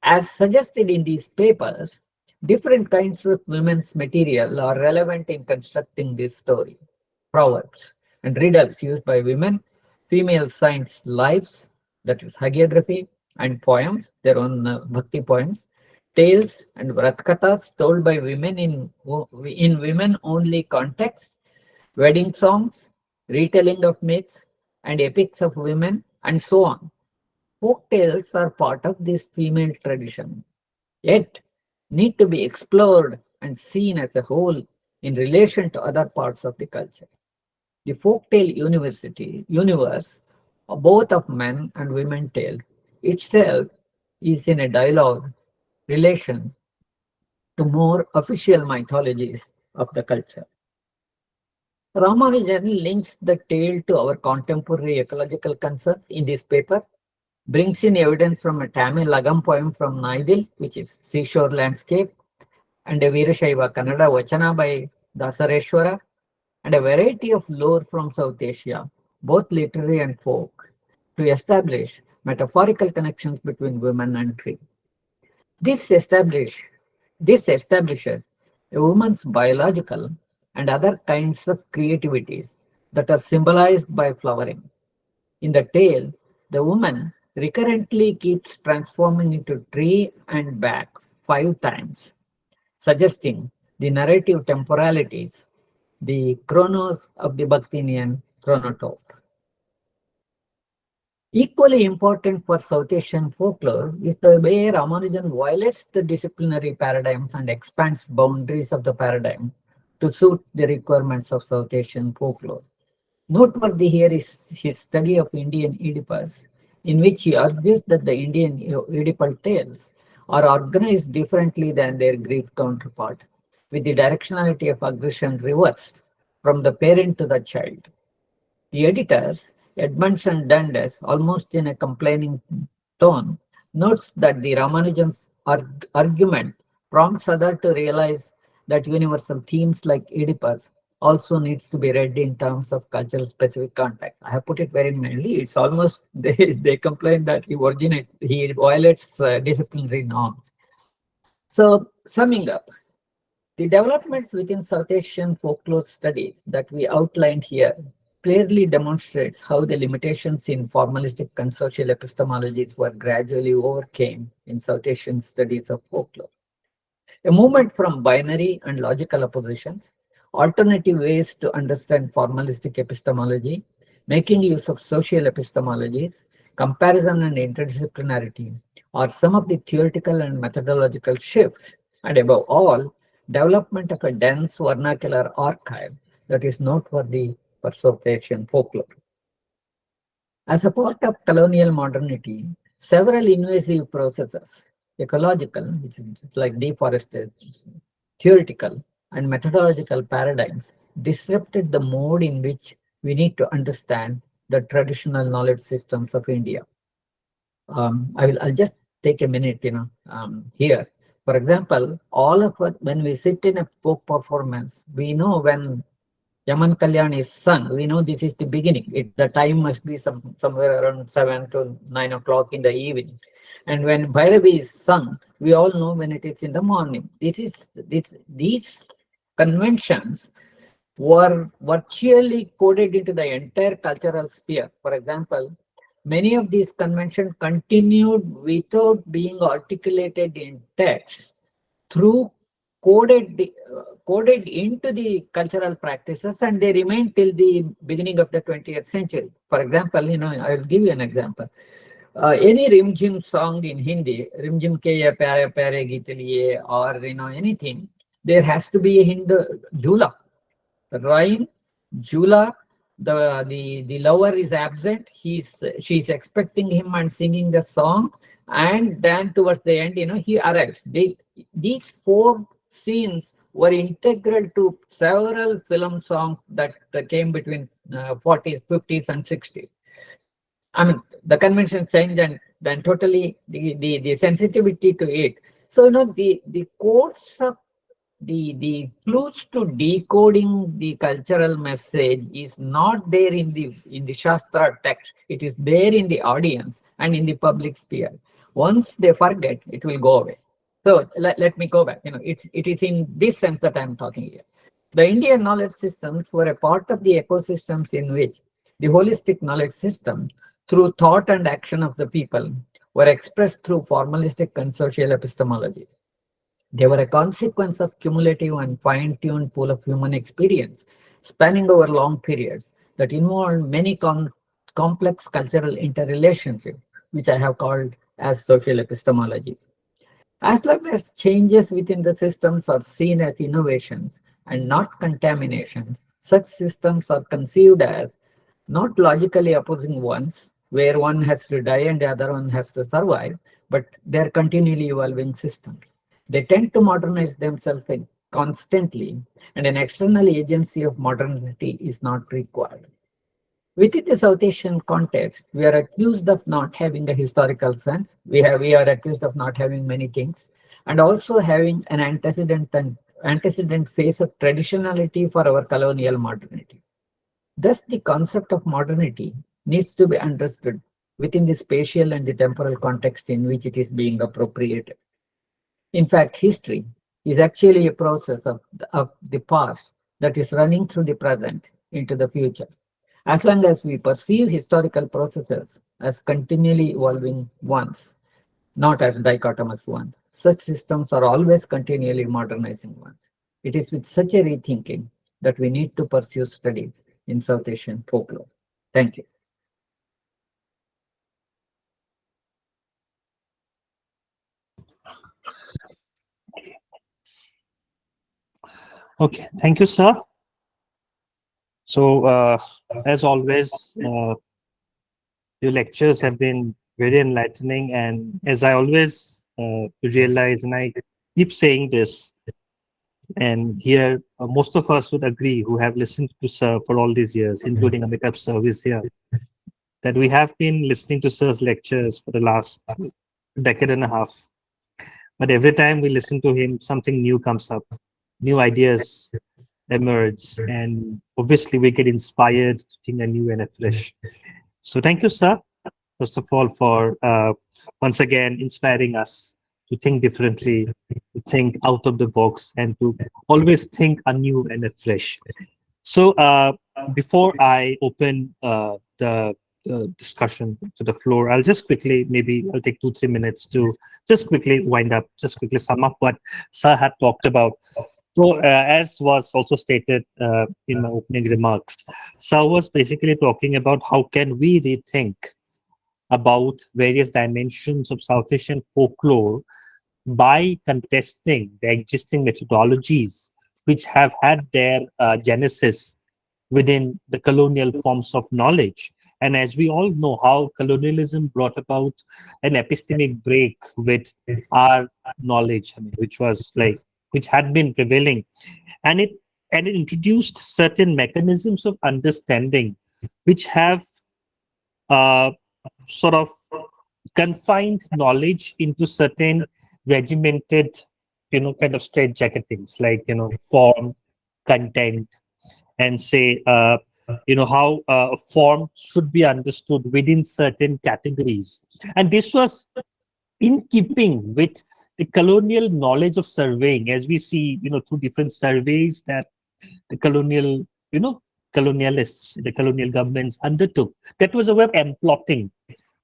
As suggested in these papers, different kinds of women's material are relevant in constructing this story. Proverbs and riddles used by women, female saints' lives, that is hagiography, and poems, their own bhakti poems, tales and vratkathas told by women in women-only contexts, wedding songs, retelling of myths, and epics of women, and so on. Folk tales are part of this female tradition, yet need to be explored and seen as a whole in relation to other parts of the culture. The folktale universe, both of men and women tales, itself is in a dialogue relation to more official mythologies of the culture. Ramanujan links the tale to our contemporary ecological concerns in this paper, brings in evidence from a Tamil Lagam poem from Naidil, which is seashore landscape, and a Veerashaiva Kannada Vachana by Dasareshwara, and a variety of lore from South Asia, both literary and folk, to establish metaphorical connections between women and tree. This establishes a woman's biological and other kinds of creativities that are symbolized by flowering. In the tale, the woman recurrently keeps transforming into tree and back 5 times, suggesting the narrative temporalities, the chronos of the Bhaktinian chronotope. Equally important for South Asian folklore is the way Ramanujan violates the disciplinary paradigms and expands boundaries of the paradigm to suit the requirements of South Asian folklore. Noteworthy here is his study of Indian Oedipus, in which he argues that the Indian Oedipal tales are organized differently than their Greek counterpart, with the directionality of aggression reversed from the parent to the child. The editors, Edmonds and Dundas, almost in a complaining tone, notes that the Ramanujan's argument prompts others to realize that universal themes like Oedipus also needs to be read in terms of cultural specific context. I have put it very mildly. It's almost, they complain that he violates disciplinary norms. So summing up, the developments within South Asian folklore studies that we outlined here clearly demonstrates how the limitations in formalistic consortial epistemologies were gradually overcame in South Asian studies of folklore. A movement from binary and logical oppositions, alternative ways to understand formalistic epistemology, making use of social epistemologies, comparison and interdisciplinarity are some of the theoretical and methodological shifts, and above all, development of a dense vernacular archive that is noteworthy for South Asian folklore. As a part of colonial modernity, several invasive processes, ecological, which is like deforestation, theoretical and methodological paradigms, disrupted the mode in which we need to understand the traditional knowledge systems of India. I'll just take a minute, here. For example, all of us, when we sit in a folk performance, we know when Yaman Kalyani is sung, we know this is the beginning. The time must be somewhere around 7 to 9 o'clock in the evening. And when Bhairavi is sung, we all know when it is in the morning. These conventions were virtually coded into the entire cultural sphere. For example, many of these conventions continued without being articulated in text through coded into the cultural practices, and they remain till the beginning of the 20th century. For example, I will give you an example. Any Rimjim song in Hindi, Rimjim ke ye pyare pyare geet liye, or anything, there has to be a Hindu jula, rhyme, jula. The lover is absent. She's expecting him and singing the song, and then towards the end, he arrives. These 4 scenes were integral to several film songs that came between 40s, 50s, and 60s. I mean, the convention changed, and then totally the sensitivity to it. So the codes of the clues to decoding the cultural message is not there in the Shastra text. It is there in the audience and in the public sphere. Once they forget, it will go away. So let me go back. It is in this sense that I'm talking here. The Indian knowledge systems were a part of the ecosystems in which the holistic knowledge system, through thought and action of the people, were expressed through formalistic consortial epistemology. They were a consequence of cumulative and fine-tuned pool of human experience, spanning over long periods that involved many complex cultural interrelationships, which I have called as social epistemology. As long as changes within the systems are seen as innovations and not contaminations, Such systems are conceived as not logically opposing ones, where one has to die and the other one has to survive, but they're continually evolving systems. They tend to modernize themselves constantly, and an external agency of modernity is not required. Within the South Asian context, we are accused of not having a historical sense. We are accused of not having many things, and also having an antecedent phase of traditionality for our colonial modernity. Thus, the concept of modernity needs to be understood within the spatial and the temporal context in which it is being appropriated. In fact, history is actually a process of the past that is running through the present into the future. As long as we perceive historical processes as continually evolving ones, not as dichotomous ones, such systems are always continually modernizing ones. It is with such a rethinking that we need to pursue studies in South Asian folklore. Thank you. Okay, thank you, sir. So, as always, your lectures have been very enlightening, and as I always realize, and I keep saying this, and here most of us would agree who have listened to sir for all these years, including Amitabh service here, that we have been listening to sir's lectures for the last decade and a half. But every time we listen to him, something new comes up, new ideas emerge, and obviously we get inspired to think anew and afresh. So thank you, sir, first of all, for once again inspiring us to think differently, to think out of the box, and to always think anew and afresh. So before I open the discussion to the floor, I'll just quickly, maybe I'll take 2-3 minutes to just quickly wind up, just quickly sum up what sir had talked about. So as was also stated in my opening remarks, sir was basically talking about how can we rethink about various dimensions of South Asian folklore by contesting the existing methodologies which have had their genesis within the colonial forms of knowledge. And as we all know, how colonialism brought about an epistemic break with our knowledge, which had been prevailing, and it introduced certain mechanisms of understanding which have sort of confined knowledge into certain regimented, kind of straitjacketings, like, form, content, and say, how a form should be understood within certain categories. And this was in keeping with the colonial knowledge of surveying, as we see, through different surveys that the colonial, colonialists, the colonial governments undertook. That was a way of emplotting,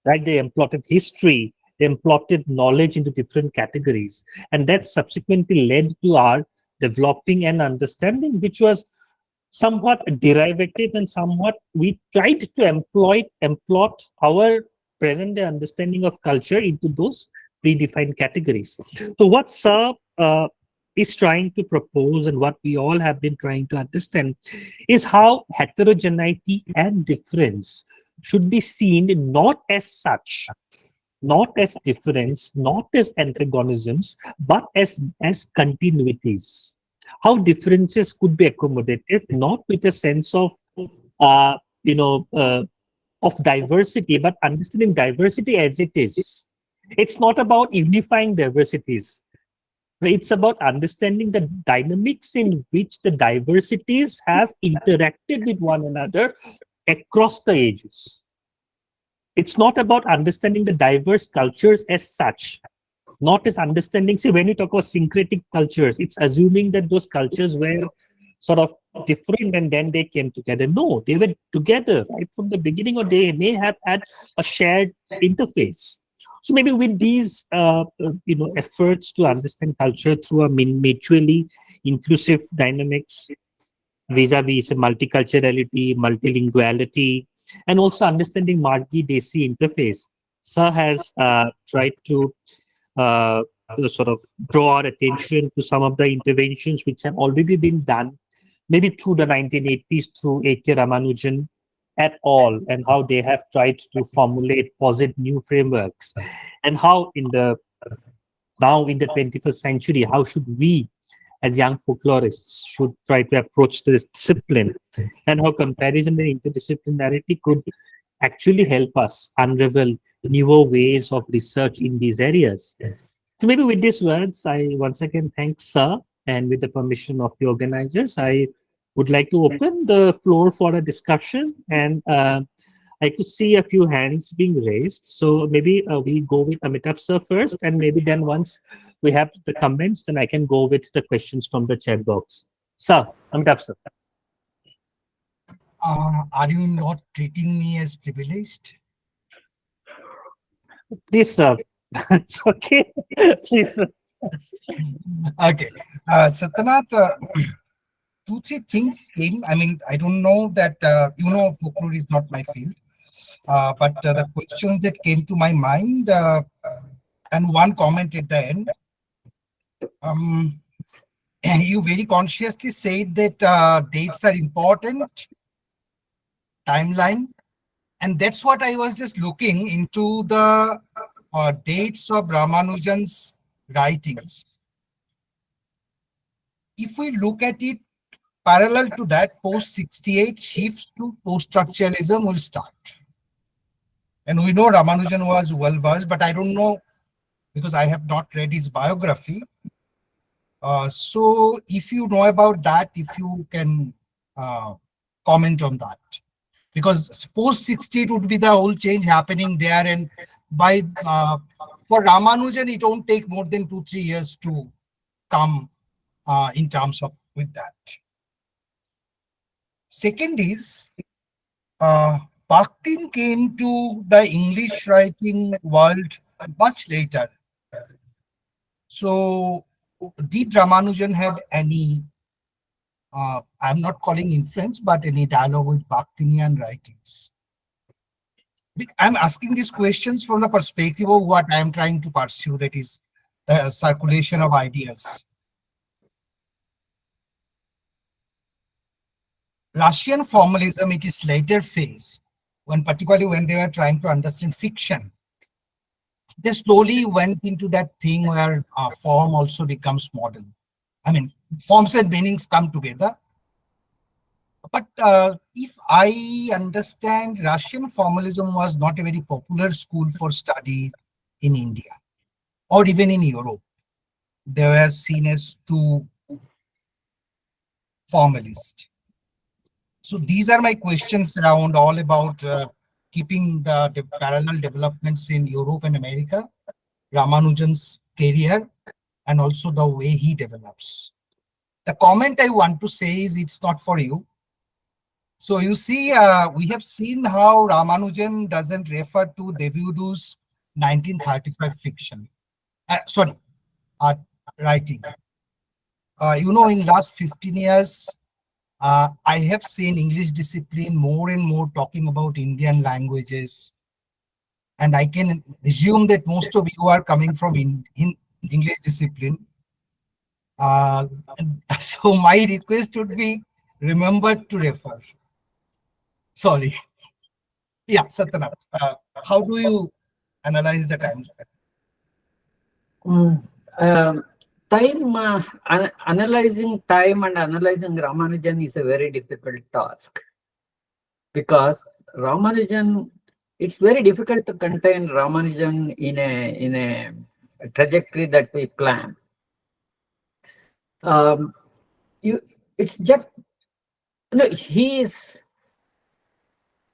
right? They emplotted history, they emplotted knowledge into different categories. And that subsequently led to our developing and understanding, which was somewhat derivative and somewhat we tried to emplot our present day understanding of culture into those predefined categories. So what sir is trying to propose, and what we all have been trying to understand, is how heterogeneity and difference should be seen not as such, not as difference, not as antagonisms, but as continuities. How differences could be accommodated, not with a sense of of diversity, but understanding diversity as it is. It's not about unifying diversities. It's about understanding the dynamics in which the diversities have interacted with one another across the ages. It's not about understanding the diverse cultures as such, not as understanding. See, when we talk about syncretic cultures, it's assuming that those cultures were sort of different and then they came together. No, they were together right from the beginning, or they may have had a shared interface. So maybe with these, efforts to understand culture through a mutually inclusive dynamics, vis-a-vis multiculturality, multilinguality, and also understanding Margi-Desi interface, sir has tried to sort of draw our attention to some of the interventions which have already been done maybe through the 1980s through A.K. Ramanujan at all, and how they have tried to formulate posit new frameworks, and how now in the 21st century, how should we as young folklorists should try to approach this discipline, and how comparison and interdisciplinarity could actually help us unravel newer ways of research in these areas. So maybe with these words, I once again thank Sir, and with the permission of the organizers, I would like to open the floor for a discussion, and I could see a few hands being raised. So maybe we go with Amitabh Sir first, and maybe then once we have the comments, then I can go with the questions from the chat box. Sir, Amitabh Sir. Are you not treating me as privileged? Please, sir. It's okay. Please, sir. Okay. Satyanath, 2-3 things came. I mean, I don't know that, folklore is not my field. But the questions that came to my mind, and one comment at the end, and you very consciously said that dates are important, timeline, and that's what I was just looking into the dates of Ramanujan's writings. If we look at it parallel to that, post-68 shifts to post-structuralism will start. And we know Ramanujan was well-versed, but I don't know, because I have not read his biography. So if you know about that, if you can comment on that. Because post-68 would be the whole change happening there, and by for Ramanujan, it won't take more than 2-3 years to come in terms of with that. Second is, Bakhtin came to the English writing world much later. So did Ramanujan have any, I'm not calling influence, but any dialogue with Bakhtinian writings? I'm asking these questions from the perspective of what I'm trying to pursue, that is the circulation of ideas. Russian formalism, it is later phase, particularly when they were trying to understand fiction. They slowly went into that thing where form also becomes model. I mean, forms and meanings come together. But if I understand, Russian formalism was not a very popular school for study in India or even in Europe. They were seen as too formalist. So these are my questions around all about keeping the parallel developments in Europe and America, Ramanujan's career, and also the way he develops. The comment I want to say is it's not for you. So you see, we have seen how Ramanujan doesn't refer to Devudu's 1935 fiction. Writing. In last 15 years, I have seen English discipline more and more talking about Indian languages. And I can assume that most of you are coming from in English discipline. So my request would be remembered to refer. Sorry. Yeah, Satyanath, how do you analyze the time? Analyzing time and analyzing Ramanujan is a very difficult task, because Ramanujan, it's very difficult to contain Ramanujan in a trajectory that we plan. It's just,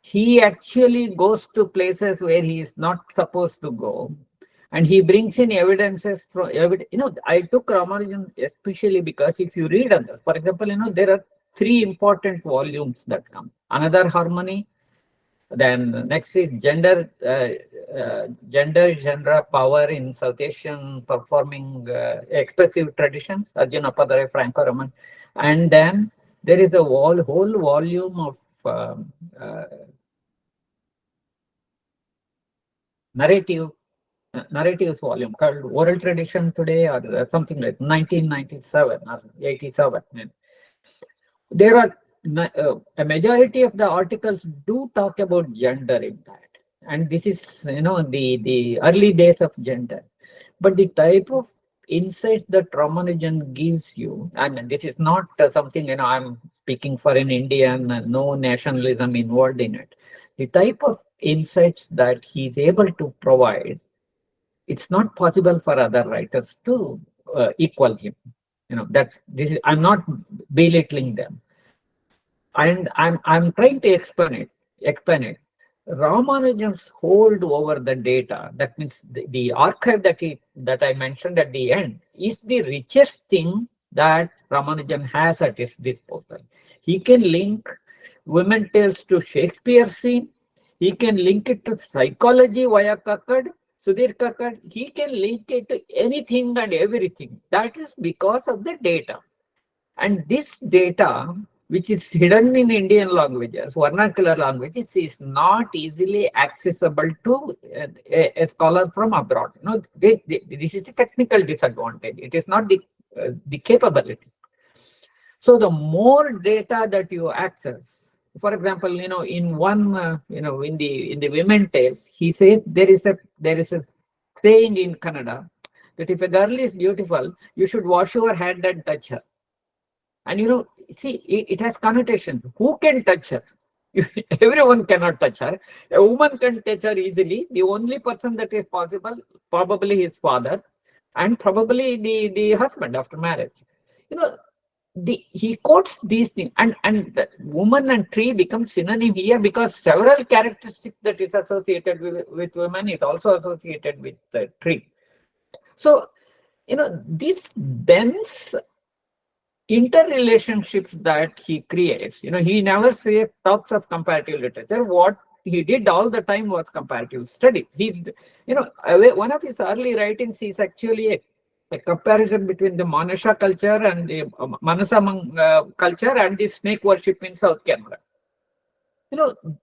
he actually goes to places where he is not supposed to go, and he brings in evidences from I took Ramanujan especially because if you read others, for example, there are 3 important volumes that come. Another Harmony, then next is Gender, Power in South Asian Performing Expressive Traditions, Arjuna Padare, Franco Raman, and then there is a whole volume of narratives volume called Oral Tradition Today, or something like 1997 or 87. There are a majority of the articles do talk about gender in that, and this is the early days of gender. But the type of insights that Ramanujan gives you, and this is not something I'm speaking for an Indian, no nationalism involved in it. The type of insights that he's able to provide, it's not possible for other writers to equal him. I'm not belittling them, and I'm trying to explain it. Ramanujan's hold over the data, that means the archive that I mentioned at the end, is the richest thing that Ramanujan has at his disposal. He can link women tales to Shakespeare scene. He can link it to psychology via Kakad, Sudhir Kakad. He can link it to anything and everything. That is because of the data. And this data, which is hidden in Indian languages, vernacular languages, is not easily accessible to a scholar from abroad. This is a technical disadvantage. It is not the capability. So the more data that you access, for example, in one, in the women tales, he says there is a saying in Kannada that if a girl is beautiful, you should wash your hand and touch her. And see, it has connotations. Who can touch her? Everyone cannot touch her. A woman can touch her easily. The only person that is possible, probably his father, and probably the husband after marriage. He quotes these things, and the woman and tree become synonym here because several characteristics that is associated with women is also associated with the tree. So, this dense interrelationships that he creates, he never says talks of comparative literature. What he did all the time was comparative studies. One of his early writings is actually a comparison between the Manasha culture and the Manasa culture and the snake worship in South Canada.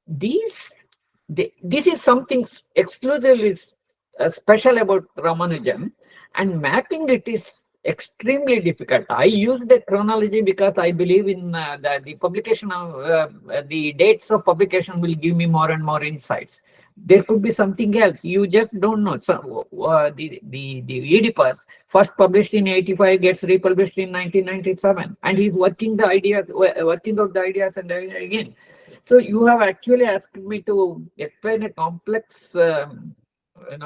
This is something exclusively special about Ramanujan, and mapping it is extremely difficult. I use the chronology because I believe in the publication of the dates of publication will give me more and more insights. There could be something else you just don't know. So the Oedipus, first published in 85, gets republished in 1997, and he's working out the ideas and again. So you have actually asked me to explain a complex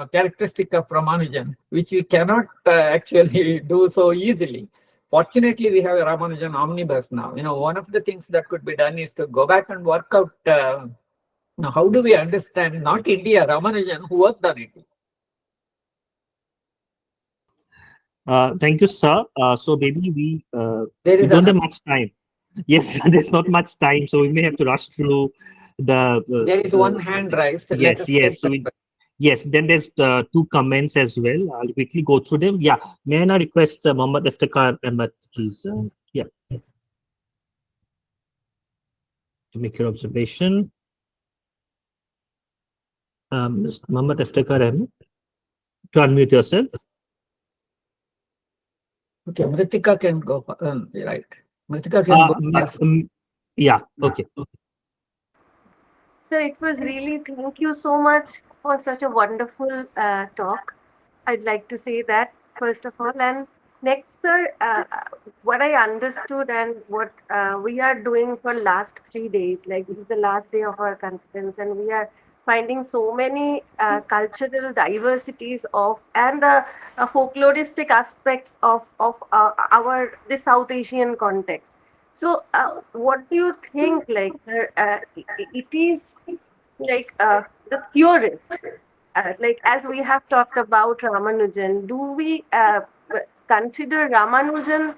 characteristic of Ramanujan, which we cannot actually do so easily. Fortunately, we have a Ramanujan omnibus now. One of the things that could be done is to go back and work out how do we understand, not India, Ramanujan, who worked on it. Thank you, sir. So maybe we There don't have much time. Yes, there's not much time, so we may have to rush through the. There is one hand raised. Yes. So yes, then there's two comments as well. I'll quickly go through them. Yeah, may I now request Mohammad Iftikhar Ahmed, please? Yeah, to make your observation. Mr. Mohammad Iftikhar Ahmed, to unmute yourself. Okay, Mrittika can go. Right. Mrittika can go. Yeah, okay. So it was really, thank you so much for such a wonderful talk. I'd like to say that first of all. And next, sir, what I understood and what we are doing for last 3 days, like this is the last day of our conference, and we are finding so many cultural diversities of and folkloristic aspects of the South Asian context. So, what do you think? Like, it is like the purist. Like, as we have talked about Ramanujan, do we consider Ramanujan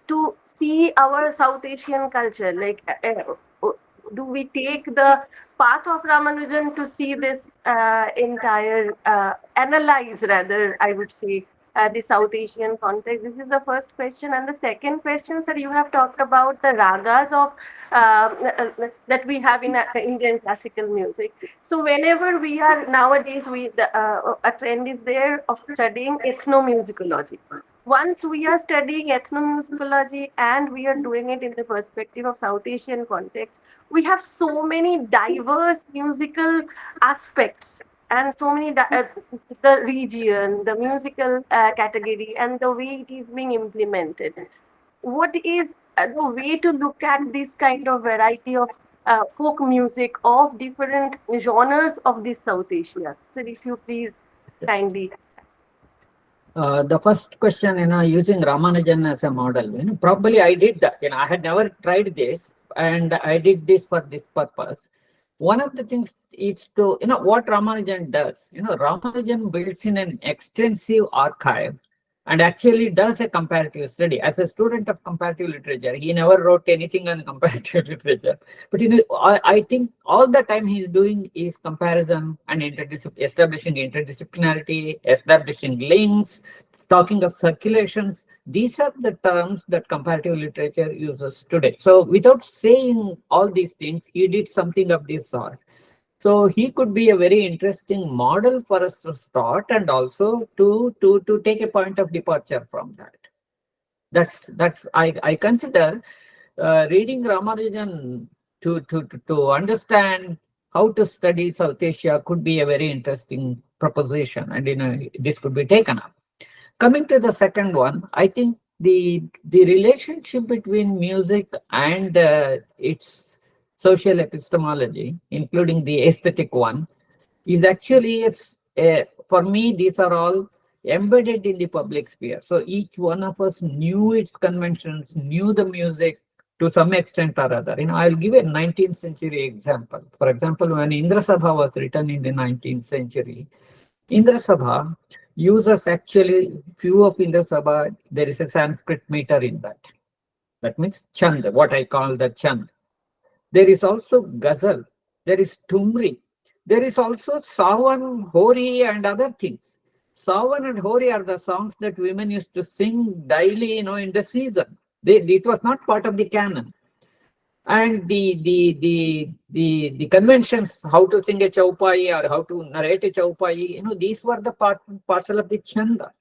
to see our South Asian culture? Like, do we take the path of Ramanujan to see this entire, analyze rather, I would say, the South Asian context? This is the first question. And the second question, sir, you have talked about the ragas of that we have in Indian classical music. So whenever we are nowadays, a trend is there of studying ethnomusicology. once we are studying ethnomusicology and we are doing it in the perspective of South Asian context, we have so many diverse musical aspects and so many the region, the musical category, and the way it is being implemented. What is the way to look at this kind of variety of folk music of different genres of this South Asia? So, if you please kindly. The first question, using Ramanujan as a model, probably I did that. I had never tried this, and I did this for this purpose. One of the things is to, what Ramanujan does. Ramanujan builds in an extensive archive and actually does a comparative study. As a student of comparative literature, he never wrote anything on comparative literature. But I think all the time he's doing is comparison and establishing interdisciplinarity, establishing links, talking of circulations. These are the terms that comparative literature uses today. So without saying all these things, he did something of this sort. So he could be a very interesting model for us to start, and also to take a point of departure from that. That's I consider reading Ramanujan to understand how to study South Asia could be a very interesting proposition, and this could be taken up. Coming to the second one, I think the relationship between music and its social epistemology, including the aesthetic one, is actually, for me, these are all embedded in the public sphere. So each one of us knew its conventions, knew the music to some extent or other. I'll give a 19th century example. For example, when Indra Sabha was written in the 19th century, Indra Sabha uses, actually, few of Indra Sabha, there is a Sanskrit meter in that. That means Chand, what I call the Chand. There is also Ghazal, there is Tumri, there is also Sawan, Hori, and other things. Sawan and Hori are the songs that women used to sing daily, in the season. It was not part of the canon. And the conventions, how to sing a chaupai or how to narrate a chaupai, these were the parcel of the chanda.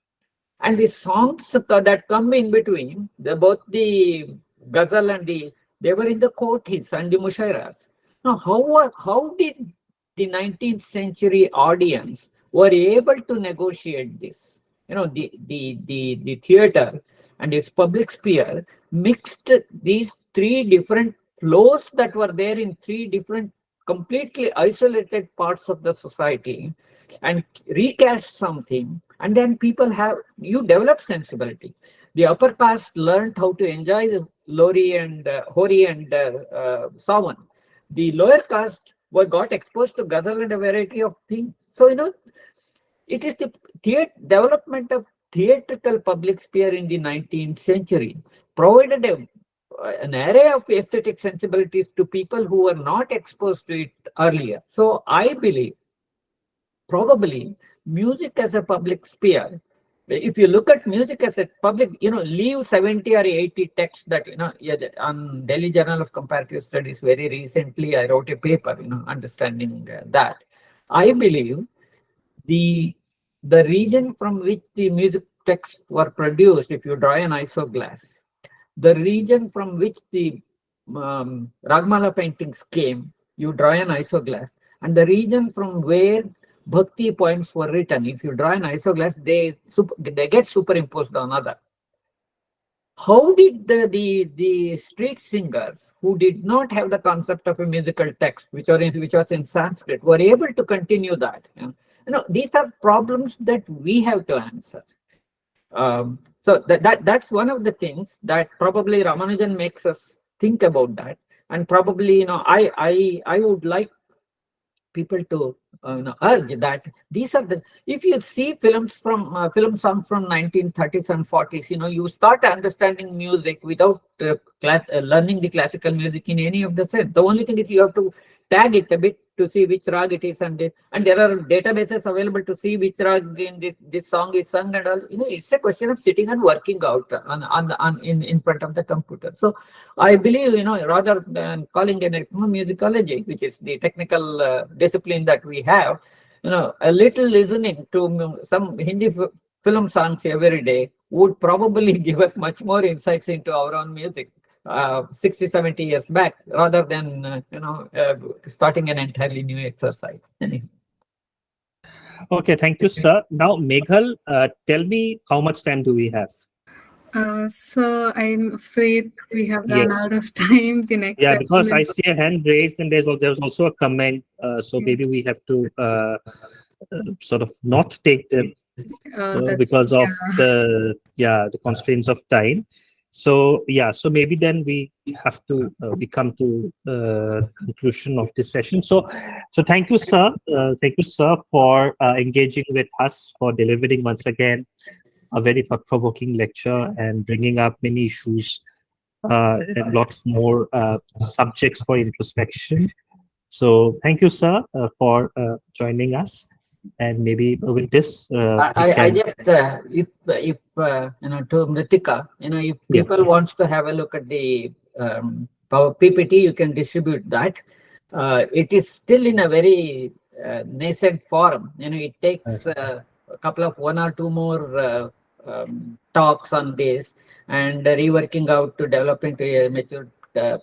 And the songs that come in between, both the ghazal and they were in the kotis and the mushairas. Now, how did the 19th century audience were able to negotiate this? The theater and its public sphere mixed these three different flows that were there in three different completely isolated parts of the society, and recast something, and then you develop sensibility. The upper caste learned how to enjoy the Lori and Hori and Sawan. The lower caste got exposed to ghazal and a variety of things. So, it is the development of theatrical public sphere in the 19th century provided an array of aesthetic sensibilities to people who were not exposed to it earlier. So I believe probably music as a public sphere, if you look at music as a public, leave 70 or 80 texts that, on Delhi Journal of Comparative Studies, very recently, I wrote a paper, understanding that. I believe the region from which the music texts were produced, if you draw an isoglass, the region from which the Ragmala paintings came, you draw an isoglass, and the region from where Bhakti poems were written, if you draw an isoglass, they get superimposed on other. How did the street singers who did not have the concept of a musical text, which was in Sanskrit, were able to continue that? These are problems that we have to answer. So that's one of the things that probably Ramanujan makes us think about that. And probably, I would like people to urge that these are if you see film songs from 1930s and 40s, you start understanding music without learning the classical music in any of the sense. The only thing is you have to tag it a bit to see which rag it is, and there are databases available to see which rag in this song is sung, and all. It's a question of sitting and working out in front of the computer. So I believe, rather than calling it ethnomusicology, which is the technical discipline that we have, a little listening to some Hindi film songs every day would probably give us much more insights into our own music 60, 70 years back, rather than, starting an entirely new exercise. Anyway. Okay, thank you, sir. Now, Meghal, tell me how much time do we have? So I'm afraid we have run Yes. out of time. The next Yeah, session because I is- see a hand raised and there's also a comment. So maybe we have to sort of not take them. So that's- because of the constraints of time. So so maybe then we have to we come to conclusion of this session. So thank you, sir. Thank you, sir, for engaging with us, for delivering once again a very thought-provoking lecture and bringing up many issues and lots more subjects for introspection. So thank you, sir, for joining us. And maybe with this, I just if to Mrittika, if people wants to have a look at the Power PPT, you can distribute that. It is still in a very nascent form. It takes a couple of 1 or 2 more talks on this and reworking out to develop into a mature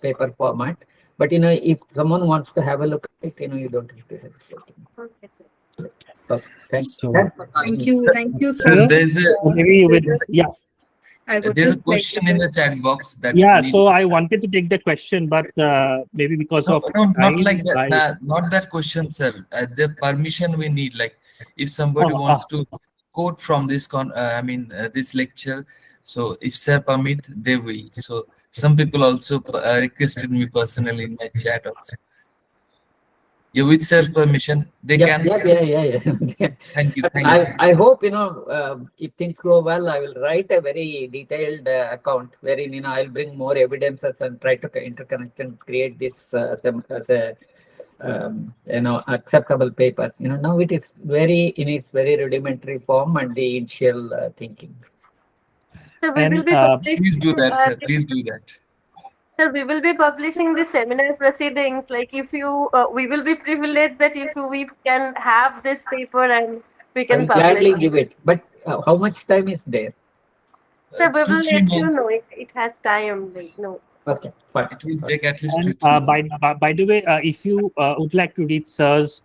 paper format. But if someone wants to have a look at it, you don't have to hesitate. Okay, sir. Okay, thanks. So- Thanks for Thank coming. you. Sir- Thank you so Sir, much. there's a maybe with I would there's a just like question to- in the chat box that so I wanted to take the question, but maybe because of no, not time, like that. Not that question, sir. The permission we need, like if somebody wants to quote from this this lecture, so if sir permit, they will. So some people also requested me personally in my chat also. Yeah, with sir's permission, they can. Yeah. Thank you. Thank you, sir. I hope if things go well, I will write a very detailed account wherein I'll bring more evidences and try to interconnect and create this as a acceptable paper. Now it is in its very rudimentary form and the initial thinking. So we And, will be publishing. Please do that, sir. Please do that. Sir, we will be publishing the seminar proceedings. Like if you, we will be privileged that if we can have this paper and we I can will publish. gladly give it. But how much time is there? Sir, we 2-3 will let you months. know. It has time. Like, no. Okay, fine. It will take at least And 2-3 months. by the way, if you would like to read sir's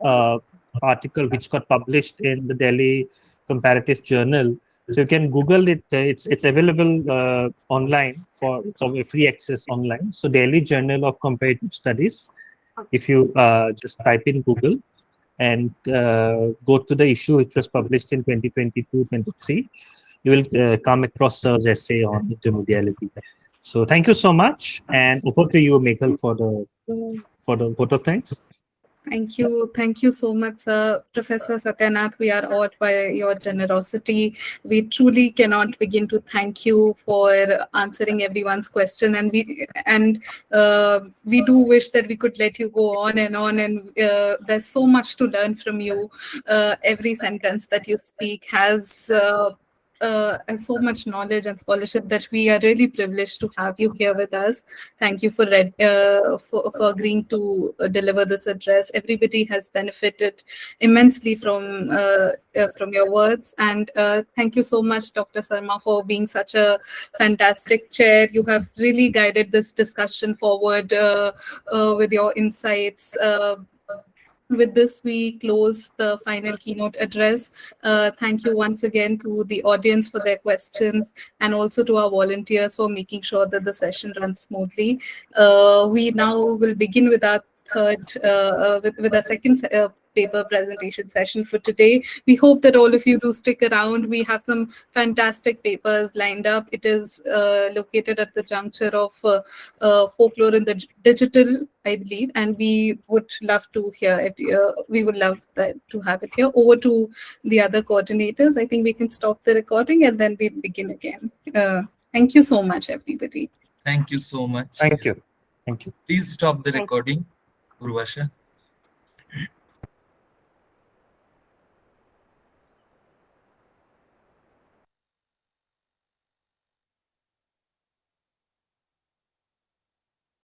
article, which got published in the Delhi Comparative Journal, so you can Google it. It's available online it's of free access online. So Delhi Journal of Comparative Studies. If you just type in Google and go to the issue which was published in 2022-23, you will come across sir's essay on intermediality. So thank you so much, and over to you, Meghal, for the vote of thanks. Thank you so much, sir. Professor Satyanath. We are awed by your generosity. We truly cannot begin to thank you for answering everyone's question, and we do wish that we could let you go on, and there's so much to learn from you. Every sentence that you speak has so much knowledge and scholarship that we are really privileged to have you here with us. Thank you for agreeing to deliver this address. Everybody has benefited immensely from your words, and thank you so much, Dr. Sarma, for being such a fantastic chair. You have really guided this discussion forward with your insights. With this, we close the final keynote address. Thank you once again to the audience for their questions, and also to our volunteers for making sure that the session runs smoothly. We now will begin with our with our second paper presentation session for today. We hope that all of you do stick around. We have some fantastic papers lined up. It is located at the juncture of folklore and the digital, I believe, and we would love to hear it. We would love to have it here. Over to the other coordinators. I think we can stop the recording and then we begin again. Thank you so much, everybody. Thank you so much. Thank you. Thank you. Please stop the recording, Urvasha.